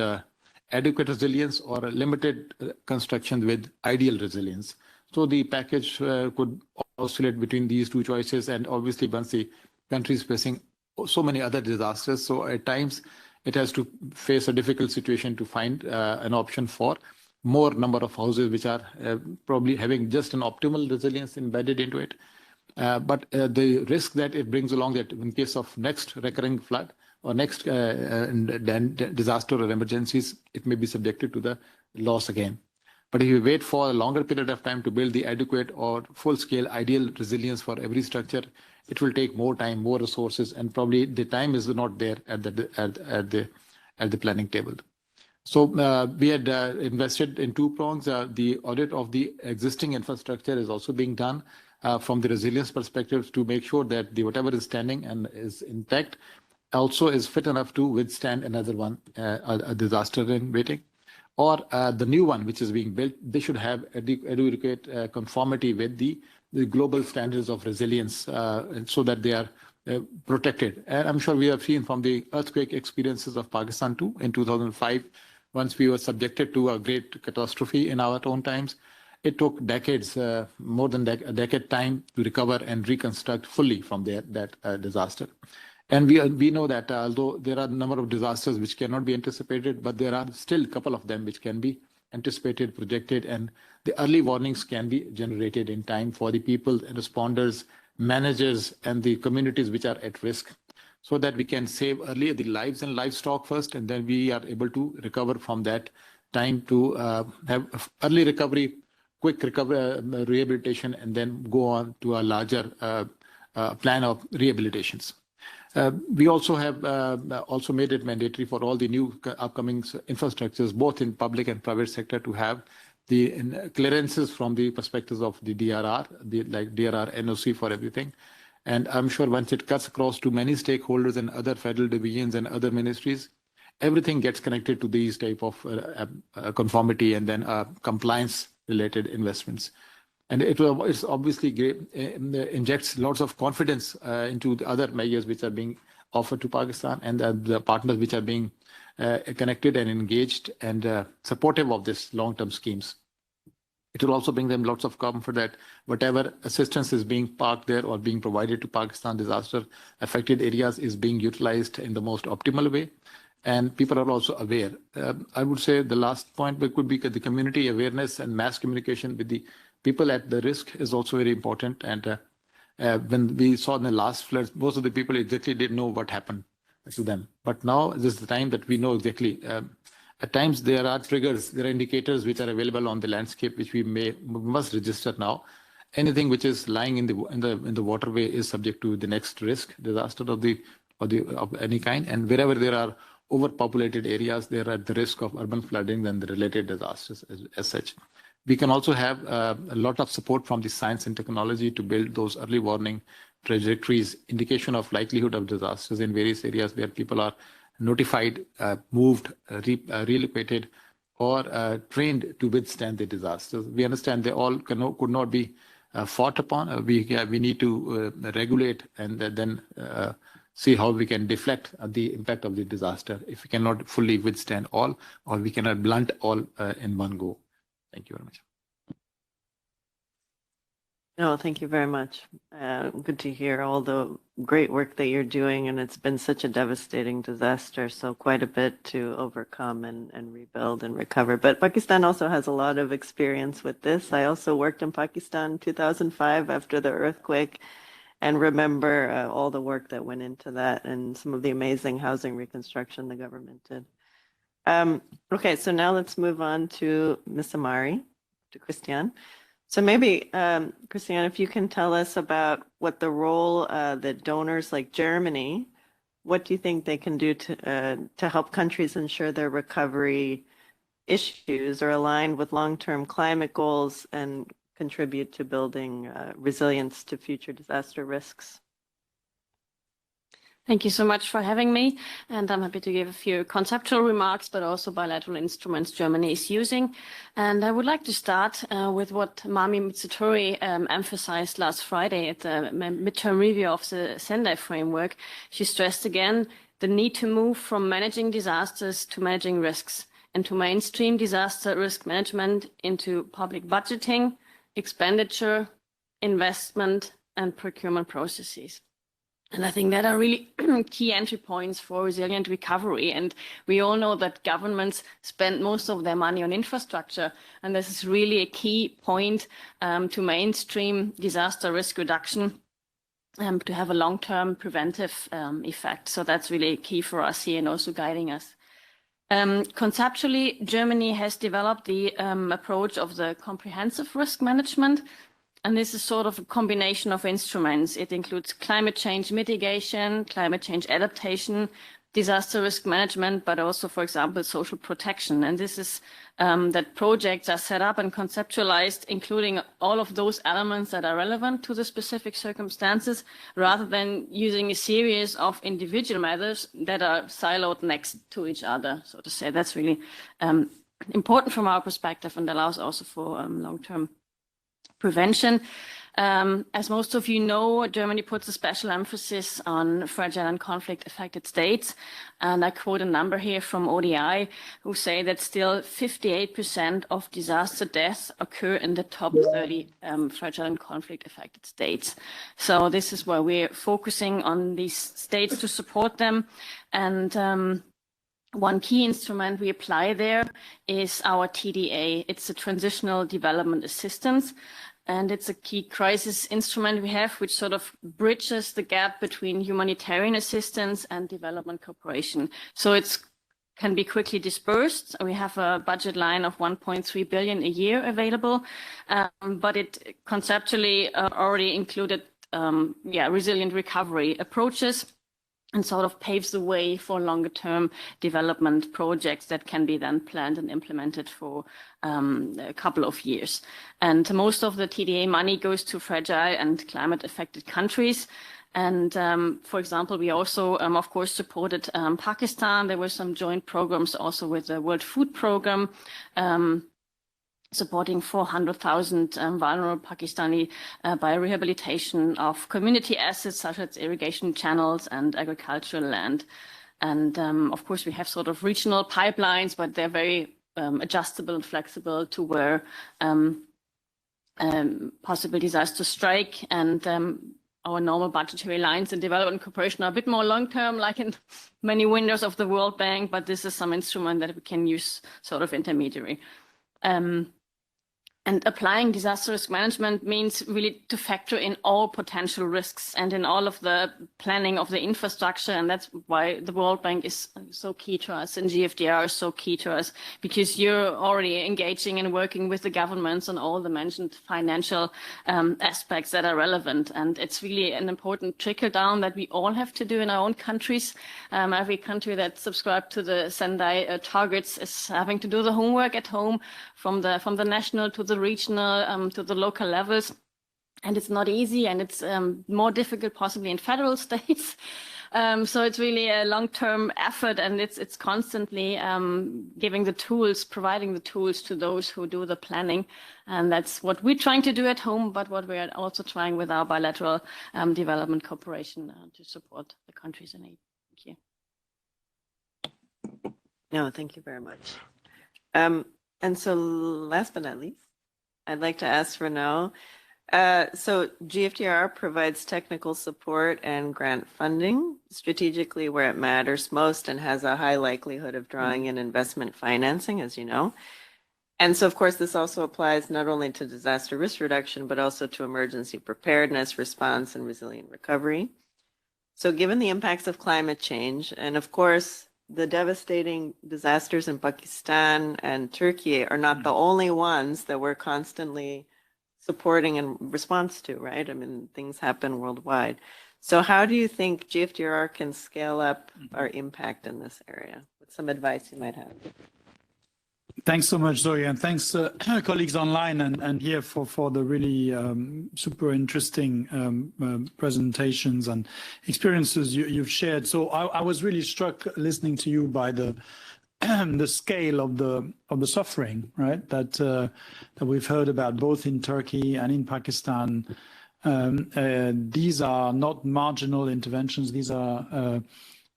adequate resilience or limited construction with ideal resilience. So the package could oscillate between these two choices, and obviously once the country is facing so many other disasters, so at times it has to face a difficult situation to find an option for more number of houses which are probably having just an optimal resilience embedded into it. But the risk that it brings along, that in case of next recurring flood or next disaster or emergencies, it may be subjected to the loss again. But if you wait for a longer period of time to build the adequate or full-scale ideal resilience for every structure, it will take more time, more resources, and probably the time is not there at the planning table. So we had invested in two prongs. The audit of the existing infrastructure is also being done from the resilience perspective to make sure that whatever is standing and is intact also is fit enough to withstand another one, a disaster in waiting. Or the new one which is being built, they should have adequate conformity with the global standards of resilience so that they are protected. And I'm sure we have seen from the earthquake experiences of Pakistan too in 2005, once we were subjected to a great catastrophe in our own times, it took decades, more than a decade time to recover and reconstruct fully from that disaster. And we know that although there are a number of disasters which cannot be anticipated, but there are still a couple of them which can be anticipated, projected, and the early warnings can be generated in time for the people, responders, managers, and the communities which are at risk, so that we can save earlier the lives and livestock first, and then we are able to recover from that time to have early recovery, quick recovery, rehabilitation, and then go on to a larger plan of rehabilitations. We also have also made it mandatory for all the new upcoming infrastructures, both in public and private sector, to have the clearances from the perspectives of the DRR, like DRR NOC for everything. And I'm sure once it cuts across to many stakeholders and other federal divisions and other ministries, everything gets connected to these type of conformity and then compliance related investments. And it's obviously great, injects lots of confidence into the other measures which are being offered to Pakistan, and the partners which are being connected and engaged and supportive of this long-term schemes. It will also bring them lots of comfort that whatever assistance is being parked there or being provided to Pakistan disaster affected areas is being utilized in the most optimal way. And people are also aware. I would say the last point could be the community awareness and mass communication with the people at the risk is also very important. And when we saw in the last floods, most of the people exactly didn't know what happened to them. But now this is the time that we know exactly. At times there are triggers, there are indicators which are available on the landscape which we must register now. Anything which is lying in the waterway is subject to the next risk, disaster of any kind. And wherever there are overpopulated areas, they are at the risk of urban flooding and the related disasters as such. We can also have a lot of support from the science and technology to build those early warning trajectories, indication of likelihood of disasters in various areas where people are notified, moved, relocated, or trained to withstand the disasters. We understand they all could not be fought upon. We need to regulate and then see how we can deflect the impact of the disaster if we cannot fully withstand all, or we cannot blunt all in one go. Thank you very much. No, thank you very much. Good to hear all the great work that you're doing, and it's been such a devastating disaster, so quite a bit to overcome and rebuild and recover. But Pakistan also has a lot of experience with this. I also worked in Pakistan in 2005 after the earthquake, and remember all the work that went into that and some of the amazing housing reconstruction the government did. Okay, so now let's move on to Ms. Amari, to Christiane. So maybe, Christiane, if you can tell us about what the role that donors like Germany, what do you think they can do to help countries ensure their recovery issues are aligned with long-term climate goals and contribute to building resilience to future disaster risks? Thank you so much for having me, and I'm happy to give a few conceptual remarks, but also bilateral instruments Germany is using. And I would like to start with what Mami Mitsutori emphasized last Friday at the midterm review of the Sendai framework. She stressed again the need to move from managing disasters to managing risks, and to mainstream disaster risk management into public budgeting, expenditure, investment, and procurement processes. And I think that are really key entry points for resilient recovery. And we all know that governments spend most of their money on infrastructure. And this is really a key point to mainstream disaster risk reduction to have a long-term preventive effect. So that's really key for us here and also guiding us. Conceptually, Germany has developed the approach of the comprehensive risk management. And this is sort of a combination of instruments. It includes climate change mitigation, climate change adaptation, disaster risk management, but also, for example, social protection. And this is that projects are set up and conceptualized, including all of those elements that are relevant to the specific circumstances, rather than using a series of individual measures that are siloed next to each other, so to say. That's really important from our perspective and allows also for long-term prevention. As most of you know, Germany puts a special emphasis on fragile and conflict-affected states. And I quote a number here from ODI, who say that still 58% of disaster deaths occur in the top 30 fragile and conflict-affected states. So this is where we're focusing on these states to support them. And one key instrument we apply there is our TDA. It's a Transitional Development Assistance. And it's a key crisis instrument we have, which sort of bridges the gap between humanitarian assistance and development cooperation. So it can be quickly dispersed. We have a budget line of 1.3 billion a year available, but it conceptually already included resilient recovery approaches, and sort of paves the way for longer term development projects that can be then planned and implemented for a couple of years. And most of the TDA money goes to fragile and climate affected countries. And for example, we also, of course, supported Pakistan. There were some joint programs also with the World Food Programme, supporting 400,000 vulnerable Pakistani by rehabilitation of community assets such as irrigation channels and agricultural land. And of course, we have sort of regional pipelines, but they're very adjustable and flexible to where possible disasters strike. And our normal budgetary lines in development cooperation are a bit more long-term, like in many windows of the World Bank, but this is some instrument that we can use sort of intermediary. And applying disaster risk management means really to factor in all potential risks and in all of the planning of the infrastructure. And that's why the World Bank is so key to us and GFDRR is so key to us, because you're already engaging and working with the governments on all the mentioned financial aspects that are relevant. And it's really an important trickle down that we all have to do in our own countries. Every country that subscribed to the Sendai targets is having to do the homework at home, from the national to the regional to the local levels. And it's not easy, and it's more difficult possibly in federal states. So it's really a long-term effort, and it's constantly giving the tools, providing the tools to those who do the planning. And that's what we're trying to do at home, but what we're also trying with our bilateral development cooperation to support the countries in need. Thank you. No, thank you very much. And so last but not least, I'd like to ask Renaud, So GFDRR provides technical support and grant funding strategically where it matters most and has a high likelihood of drawing in investment financing, as you know. And so, of course, this also applies not only to disaster risk reduction, but also to emergency preparedness, response, and resilient recovery. So given the impacts of climate change, and of course, the devastating disasters in Pakistan and Turkey are not the only ones that we're constantly supporting in response to, right? I mean, things happen worldwide. So how do you think GFDRR can scale up our impact in this area? What's some advice you might have? Thanks so much, Zoe, and thanks colleagues online and here for the really super interesting presentations and experiences you've shared. So I was really struck listening to you by the the scale of the suffering, right? That we've heard about both in Turkey and in Pakistan. These are not marginal interventions. These are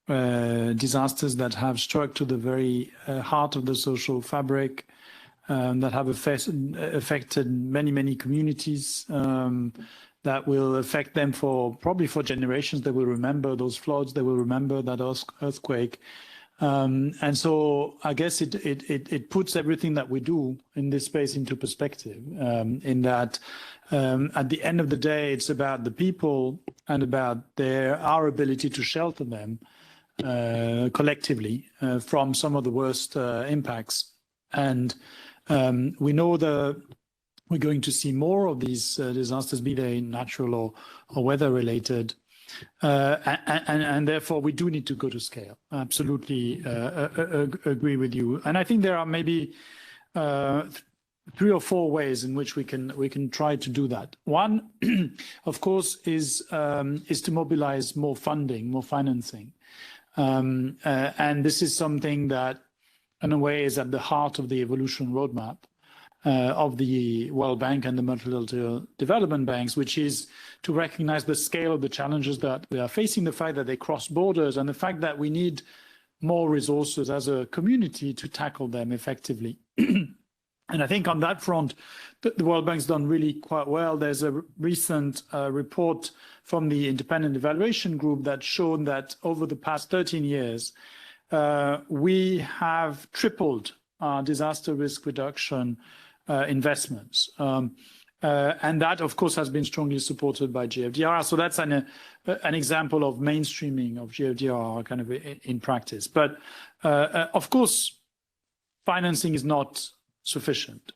disasters that have struck to the very heart of the social fabric, that have affected many communities, that will affect them probably for generations. They will remember those floods. They will remember that earthquake. And so I guess it puts everything that we do in this space into perspective, in that at the end of the day, it's about the people and about our ability to shelter them collectively from some of the worst impacts. And we know that we're going to see more of these disasters, be they natural or weather related. And therefore, we do need to go to scale. Absolutely agree with you. And I think there are maybe 3 or 4 ways in which we can try to do that. One, of course, is to mobilize more funding, more financing. And this is something that, in a way, is at the heart of the evolution roadmap of the World Bank and the multilateral development banks, which is to recognize the scale of the challenges that we are facing, the fact that they cross borders, and the fact that we need more resources as a community to tackle them effectively. And I think on that front, the World Bank's done really quite well. There's a recent report from the Independent Evaluation Group that showed that over the past 13 years, we have tripled our disaster risk reduction investments. And that, of course, has been strongly supported by GFDRR. So that's an example of mainstreaming of GFDRR kind of in practice. But of course, financing is not sufficient.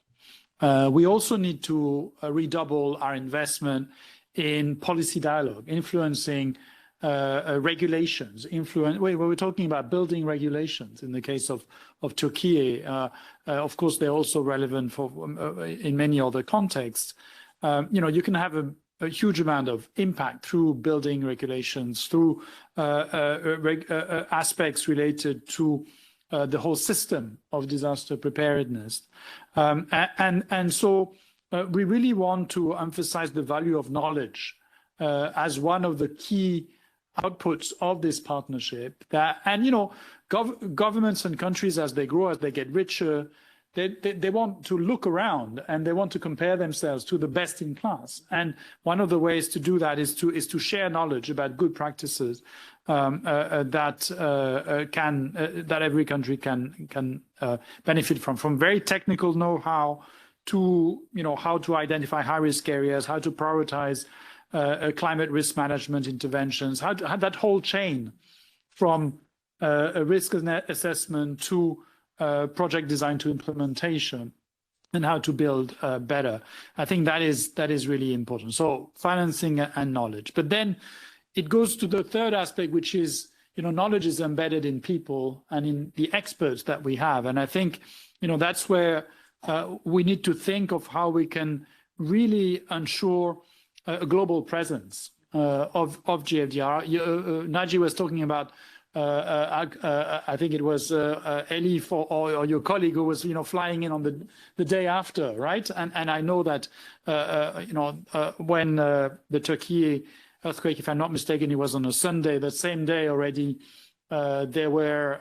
We also need to redouble our investment in policy dialogue, influencing regulations. We're talking about building regulations in the case of Turkey. Of course, they're also relevant in many other contexts. You can have a huge amount of impact through building regulations, through aspects related to the whole system of disaster preparedness. And so we really want to emphasize the value of knowledge as one of the key outputs of this partnership. Governments and countries, as they grow, as they get richer, they want to look around and they want to compare themselves to the best in class. And one of the ways to do that is to share knowledge about good practices that every country can benefit from very technical know-how to how to identify high-risk areas, how to prioritize climate risk management interventions, how that whole chain from a risk assessment to project design to implementation, and how to build better. I think that is really important. So financing and knowledge. But then it goes to the third aspect, which is knowledge is embedded in people and in the experts that we have. And I think that's where we need to think of how we can really ensure a global presence of GFDR. Naji was talking about, I think it was Elif or your colleague who was, flying in on the day after, right? And I know that, when the Turkey earthquake, if I'm not mistaken, it was on a Sunday, the same day already, there were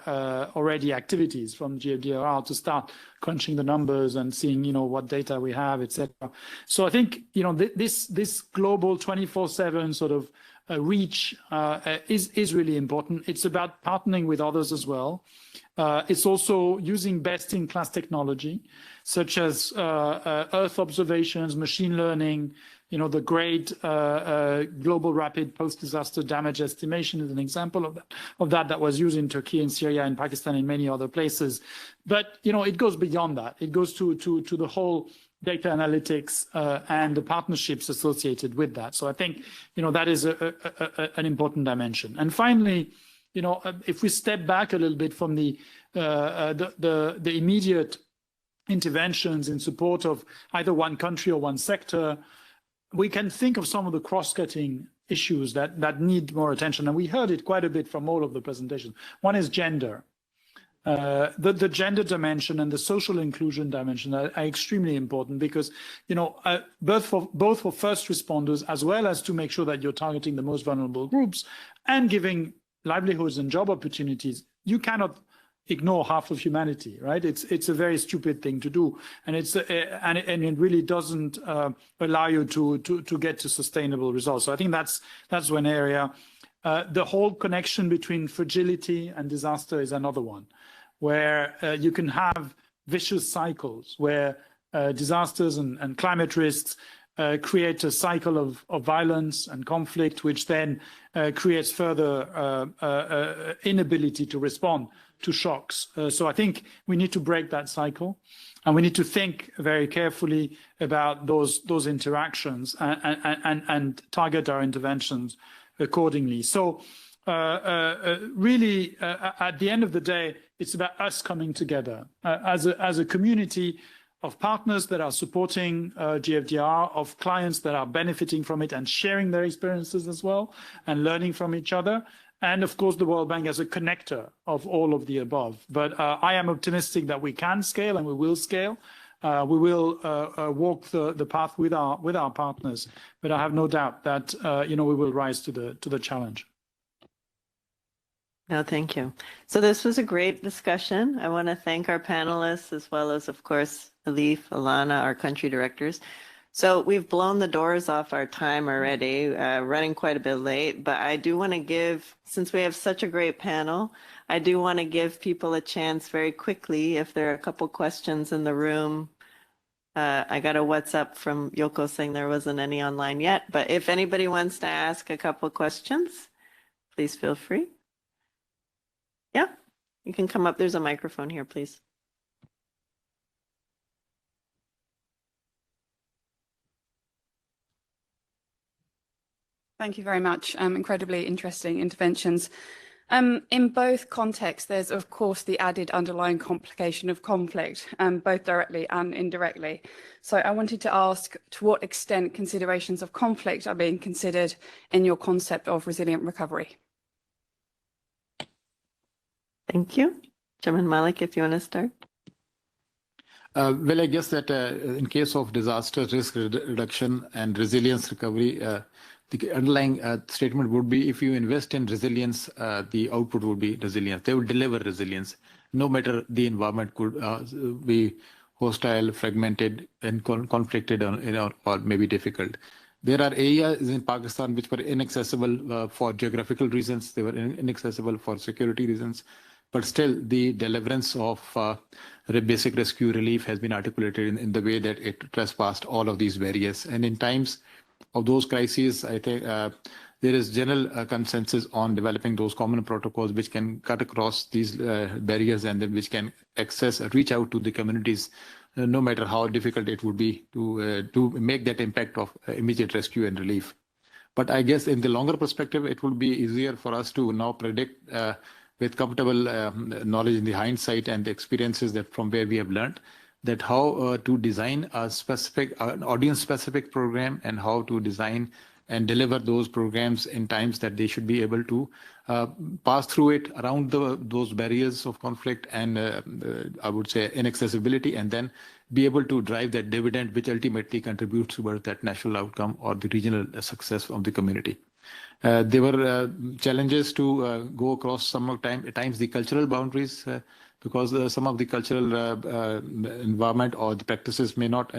already activities from GFDRR to start crunching the numbers and seeing, what data we have, etc. So I think, this global 24/7 sort of reach is really important. It's about partnering with others as well. It's also using best-in-class technology, such as Earth observations, machine learning. The great global rapid post-disaster damage estimation is an example of that was used in Turkey and Syria and Pakistan and many other places. But, it goes beyond that. It goes to the whole data analytics and the partnerships associated with that. So I think, that is an important dimension. And finally, if we step back a little bit from the immediate interventions in support of either one country or one sector, we can think of some of the cross-cutting issues that need more attention. And we heard it quite a bit from all of the presentations. One is gender. The gender dimension and the social inclusion dimension are extremely important because, both for first responders, as well as to make sure that you're targeting the most vulnerable groups and giving livelihoods and job opportunities, you cannot ignore half of humanity, right? It's a very stupid thing to do, and it really doesn't allow you to get to sustainable results. So I think that's one area. The whole connection between fragility and disaster is another one, where you can have vicious cycles where disasters and climate risks create a cycle of violence and conflict, which then creates further inability to respond to shocks. So I think we need to break that cycle, and we need to think very carefully about those interactions and target our interventions accordingly. So really, at the end of the day, it's about us coming together as a community of partners that are supporting GFDR, of clients that are benefiting from it and sharing their experiences as well and learning from each other. And of course, the World Bank as a connector of all of the above. But I am optimistic that we can scale and we will scale. We will walk the path with our partners. But I have no doubt that we will rise to the challenge. No, thank you. So this was a great discussion. I want to thank our panelists as well as, of course, Alif, Alana, our country directors. So we've blown the doors off our time already, running quite a bit late, but I do want to give, since we have such a great panel, I do want to give people a chance very quickly if there are a couple questions in the room. I got a WhatsApp from Yoko saying there wasn't any online yet, but if anybody wants to ask a couple questions, please feel free. Yeah, you can come up. There's a microphone here, please. Thank you very much. Incredibly interesting interventions. In both contexts, there's of course the added underlying complication of conflict, both directly and indirectly. So I wanted to ask, to what extent considerations of conflict are being considered in your concept of resilient recovery? Thank you. Chairman Malik, if you want to start. Well, I guess that in case of disaster risk reduction and resilience recovery, the underlying statement would be if you invest in resilience, the output would be resilience. They will deliver resilience, no matter the environment could be hostile, fragmented, and conflicted, or maybe difficult. There are areas in Pakistan which were inaccessible for geographical reasons. They were inaccessible for security reasons. But still, the deliverance of basic rescue relief has been articulated in the way that it trespassed all of these barriers. And in times of those crises, I think there is general consensus on developing those common protocols which can cut across these barriers and then which can reach out to the communities, no matter how difficult it would be to make that impact of immediate rescue and relief. But I guess in the longer perspective, it will be easier for us to now predict with comfortable knowledge in the hindsight and the experiences that from where we have learned, that how to design a specific audience-specific program and how to design and deliver those programs in times that they should be able to pass through it around those barriers of conflict and I would say inaccessibility, and then be able to drive that dividend which ultimately contributes towards that national outcome or the regional success of the community. There were challenges to go across some of at times the cultural boundaries because some of the cultural environment or the practices may not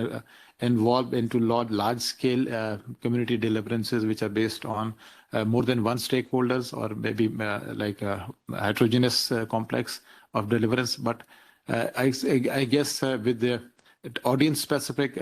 involve into large-scale community deliverances which are based on more than one stakeholders or maybe like a heterogeneous complex of deliverance. But I guess with the audience-specific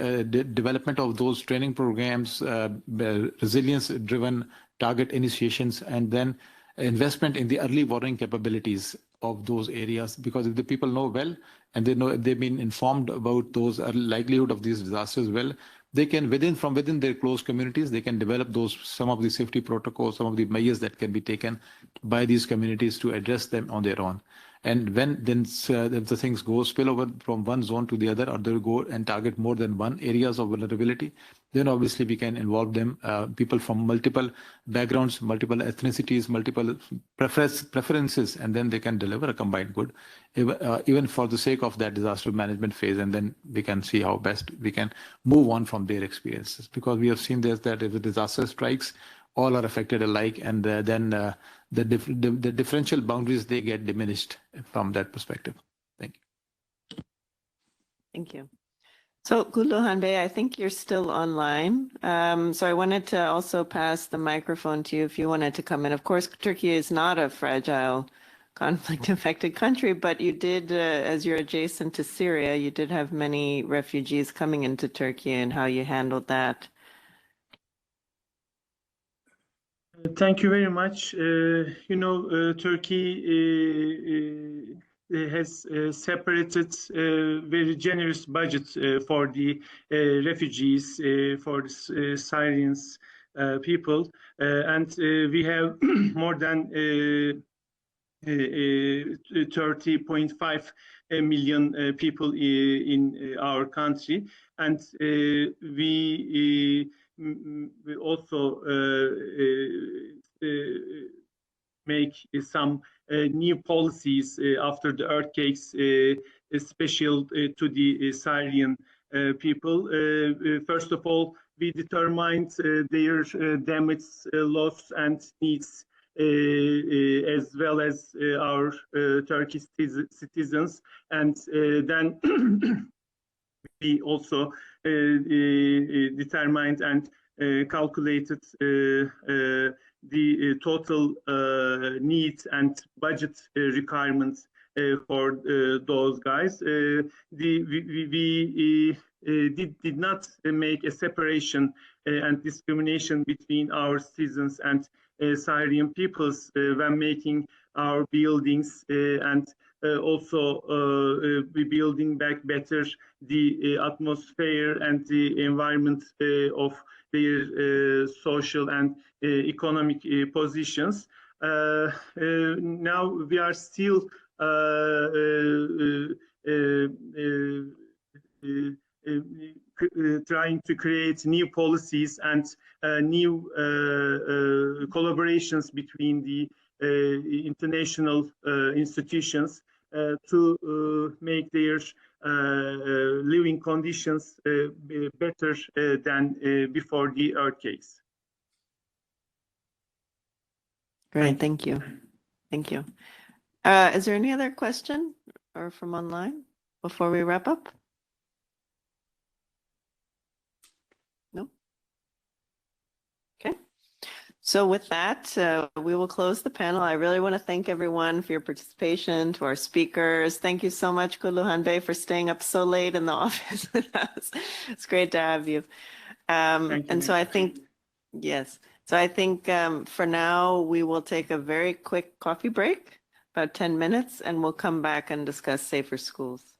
development of those training programs, resilience-driven target initiations, and then investment in the early warning capabilities of those areas. Because if the people know well and they know they've been informed about those likelihood of these disasters well, they can from within their close communities, they can develop some of the safety protocols, some of the measures that can be taken by these communities to address them on their own. And when then if the things spill over from one zone to the other, or they go and target more than one areas of vulnerability, then obviously we can involve them, people from multiple backgrounds, multiple ethnicities, multiple preferences, and then they can deliver a combined good, even for the sake of that disaster management phase. And then we can see how best we can move on from their experiences, because we have seen this, that if a disaster strikes, all are affected alike, and then the differential boundaries, they get diminished from that perspective. Thank you. Thank you. So Gulluhan Bey, I think you're still online. So I wanted to also pass the microphone to you if you wanted to come in. Of course, Turkey is not a fragile conflict-affected country, but you did, as you're adjacent to Syria, you did have many refugees coming into Turkey, and how you handled that. Thank you very much. Turkey has separated very generous budget for the refugees, for the Syrians people, and we have more than 30.5 million people in our country, and we also make some new policies after the earthquakes, special to the Syrian people. First of all, we determined their damage, loss, and needs, as well as our Turkish citizens, and then we also determined and calculated the total needs and budget requirements for those guys. We did not make a separation and discrimination between our citizens and Syrian peoples when making our buildings, and also building back better the atmosphere and the environment of their social and economic positions. Now we are still trying to create new policies and new collaborations between the international institutions to make their living conditions better than before the earthquakes. Great, thank you. Thank you. Is there any other question or from online before we wrap up? No? Okay. So with that, we will close the panel. I really want to thank everyone for your participation, to our speakers. Thank you so much, Gulluhan Bey, for staying up so late in the office with us. It's great to have you. And so I think, yes. So I think for now, we will take a very quick coffee break, about 10 minutes, and we'll come back and discuss safer schools.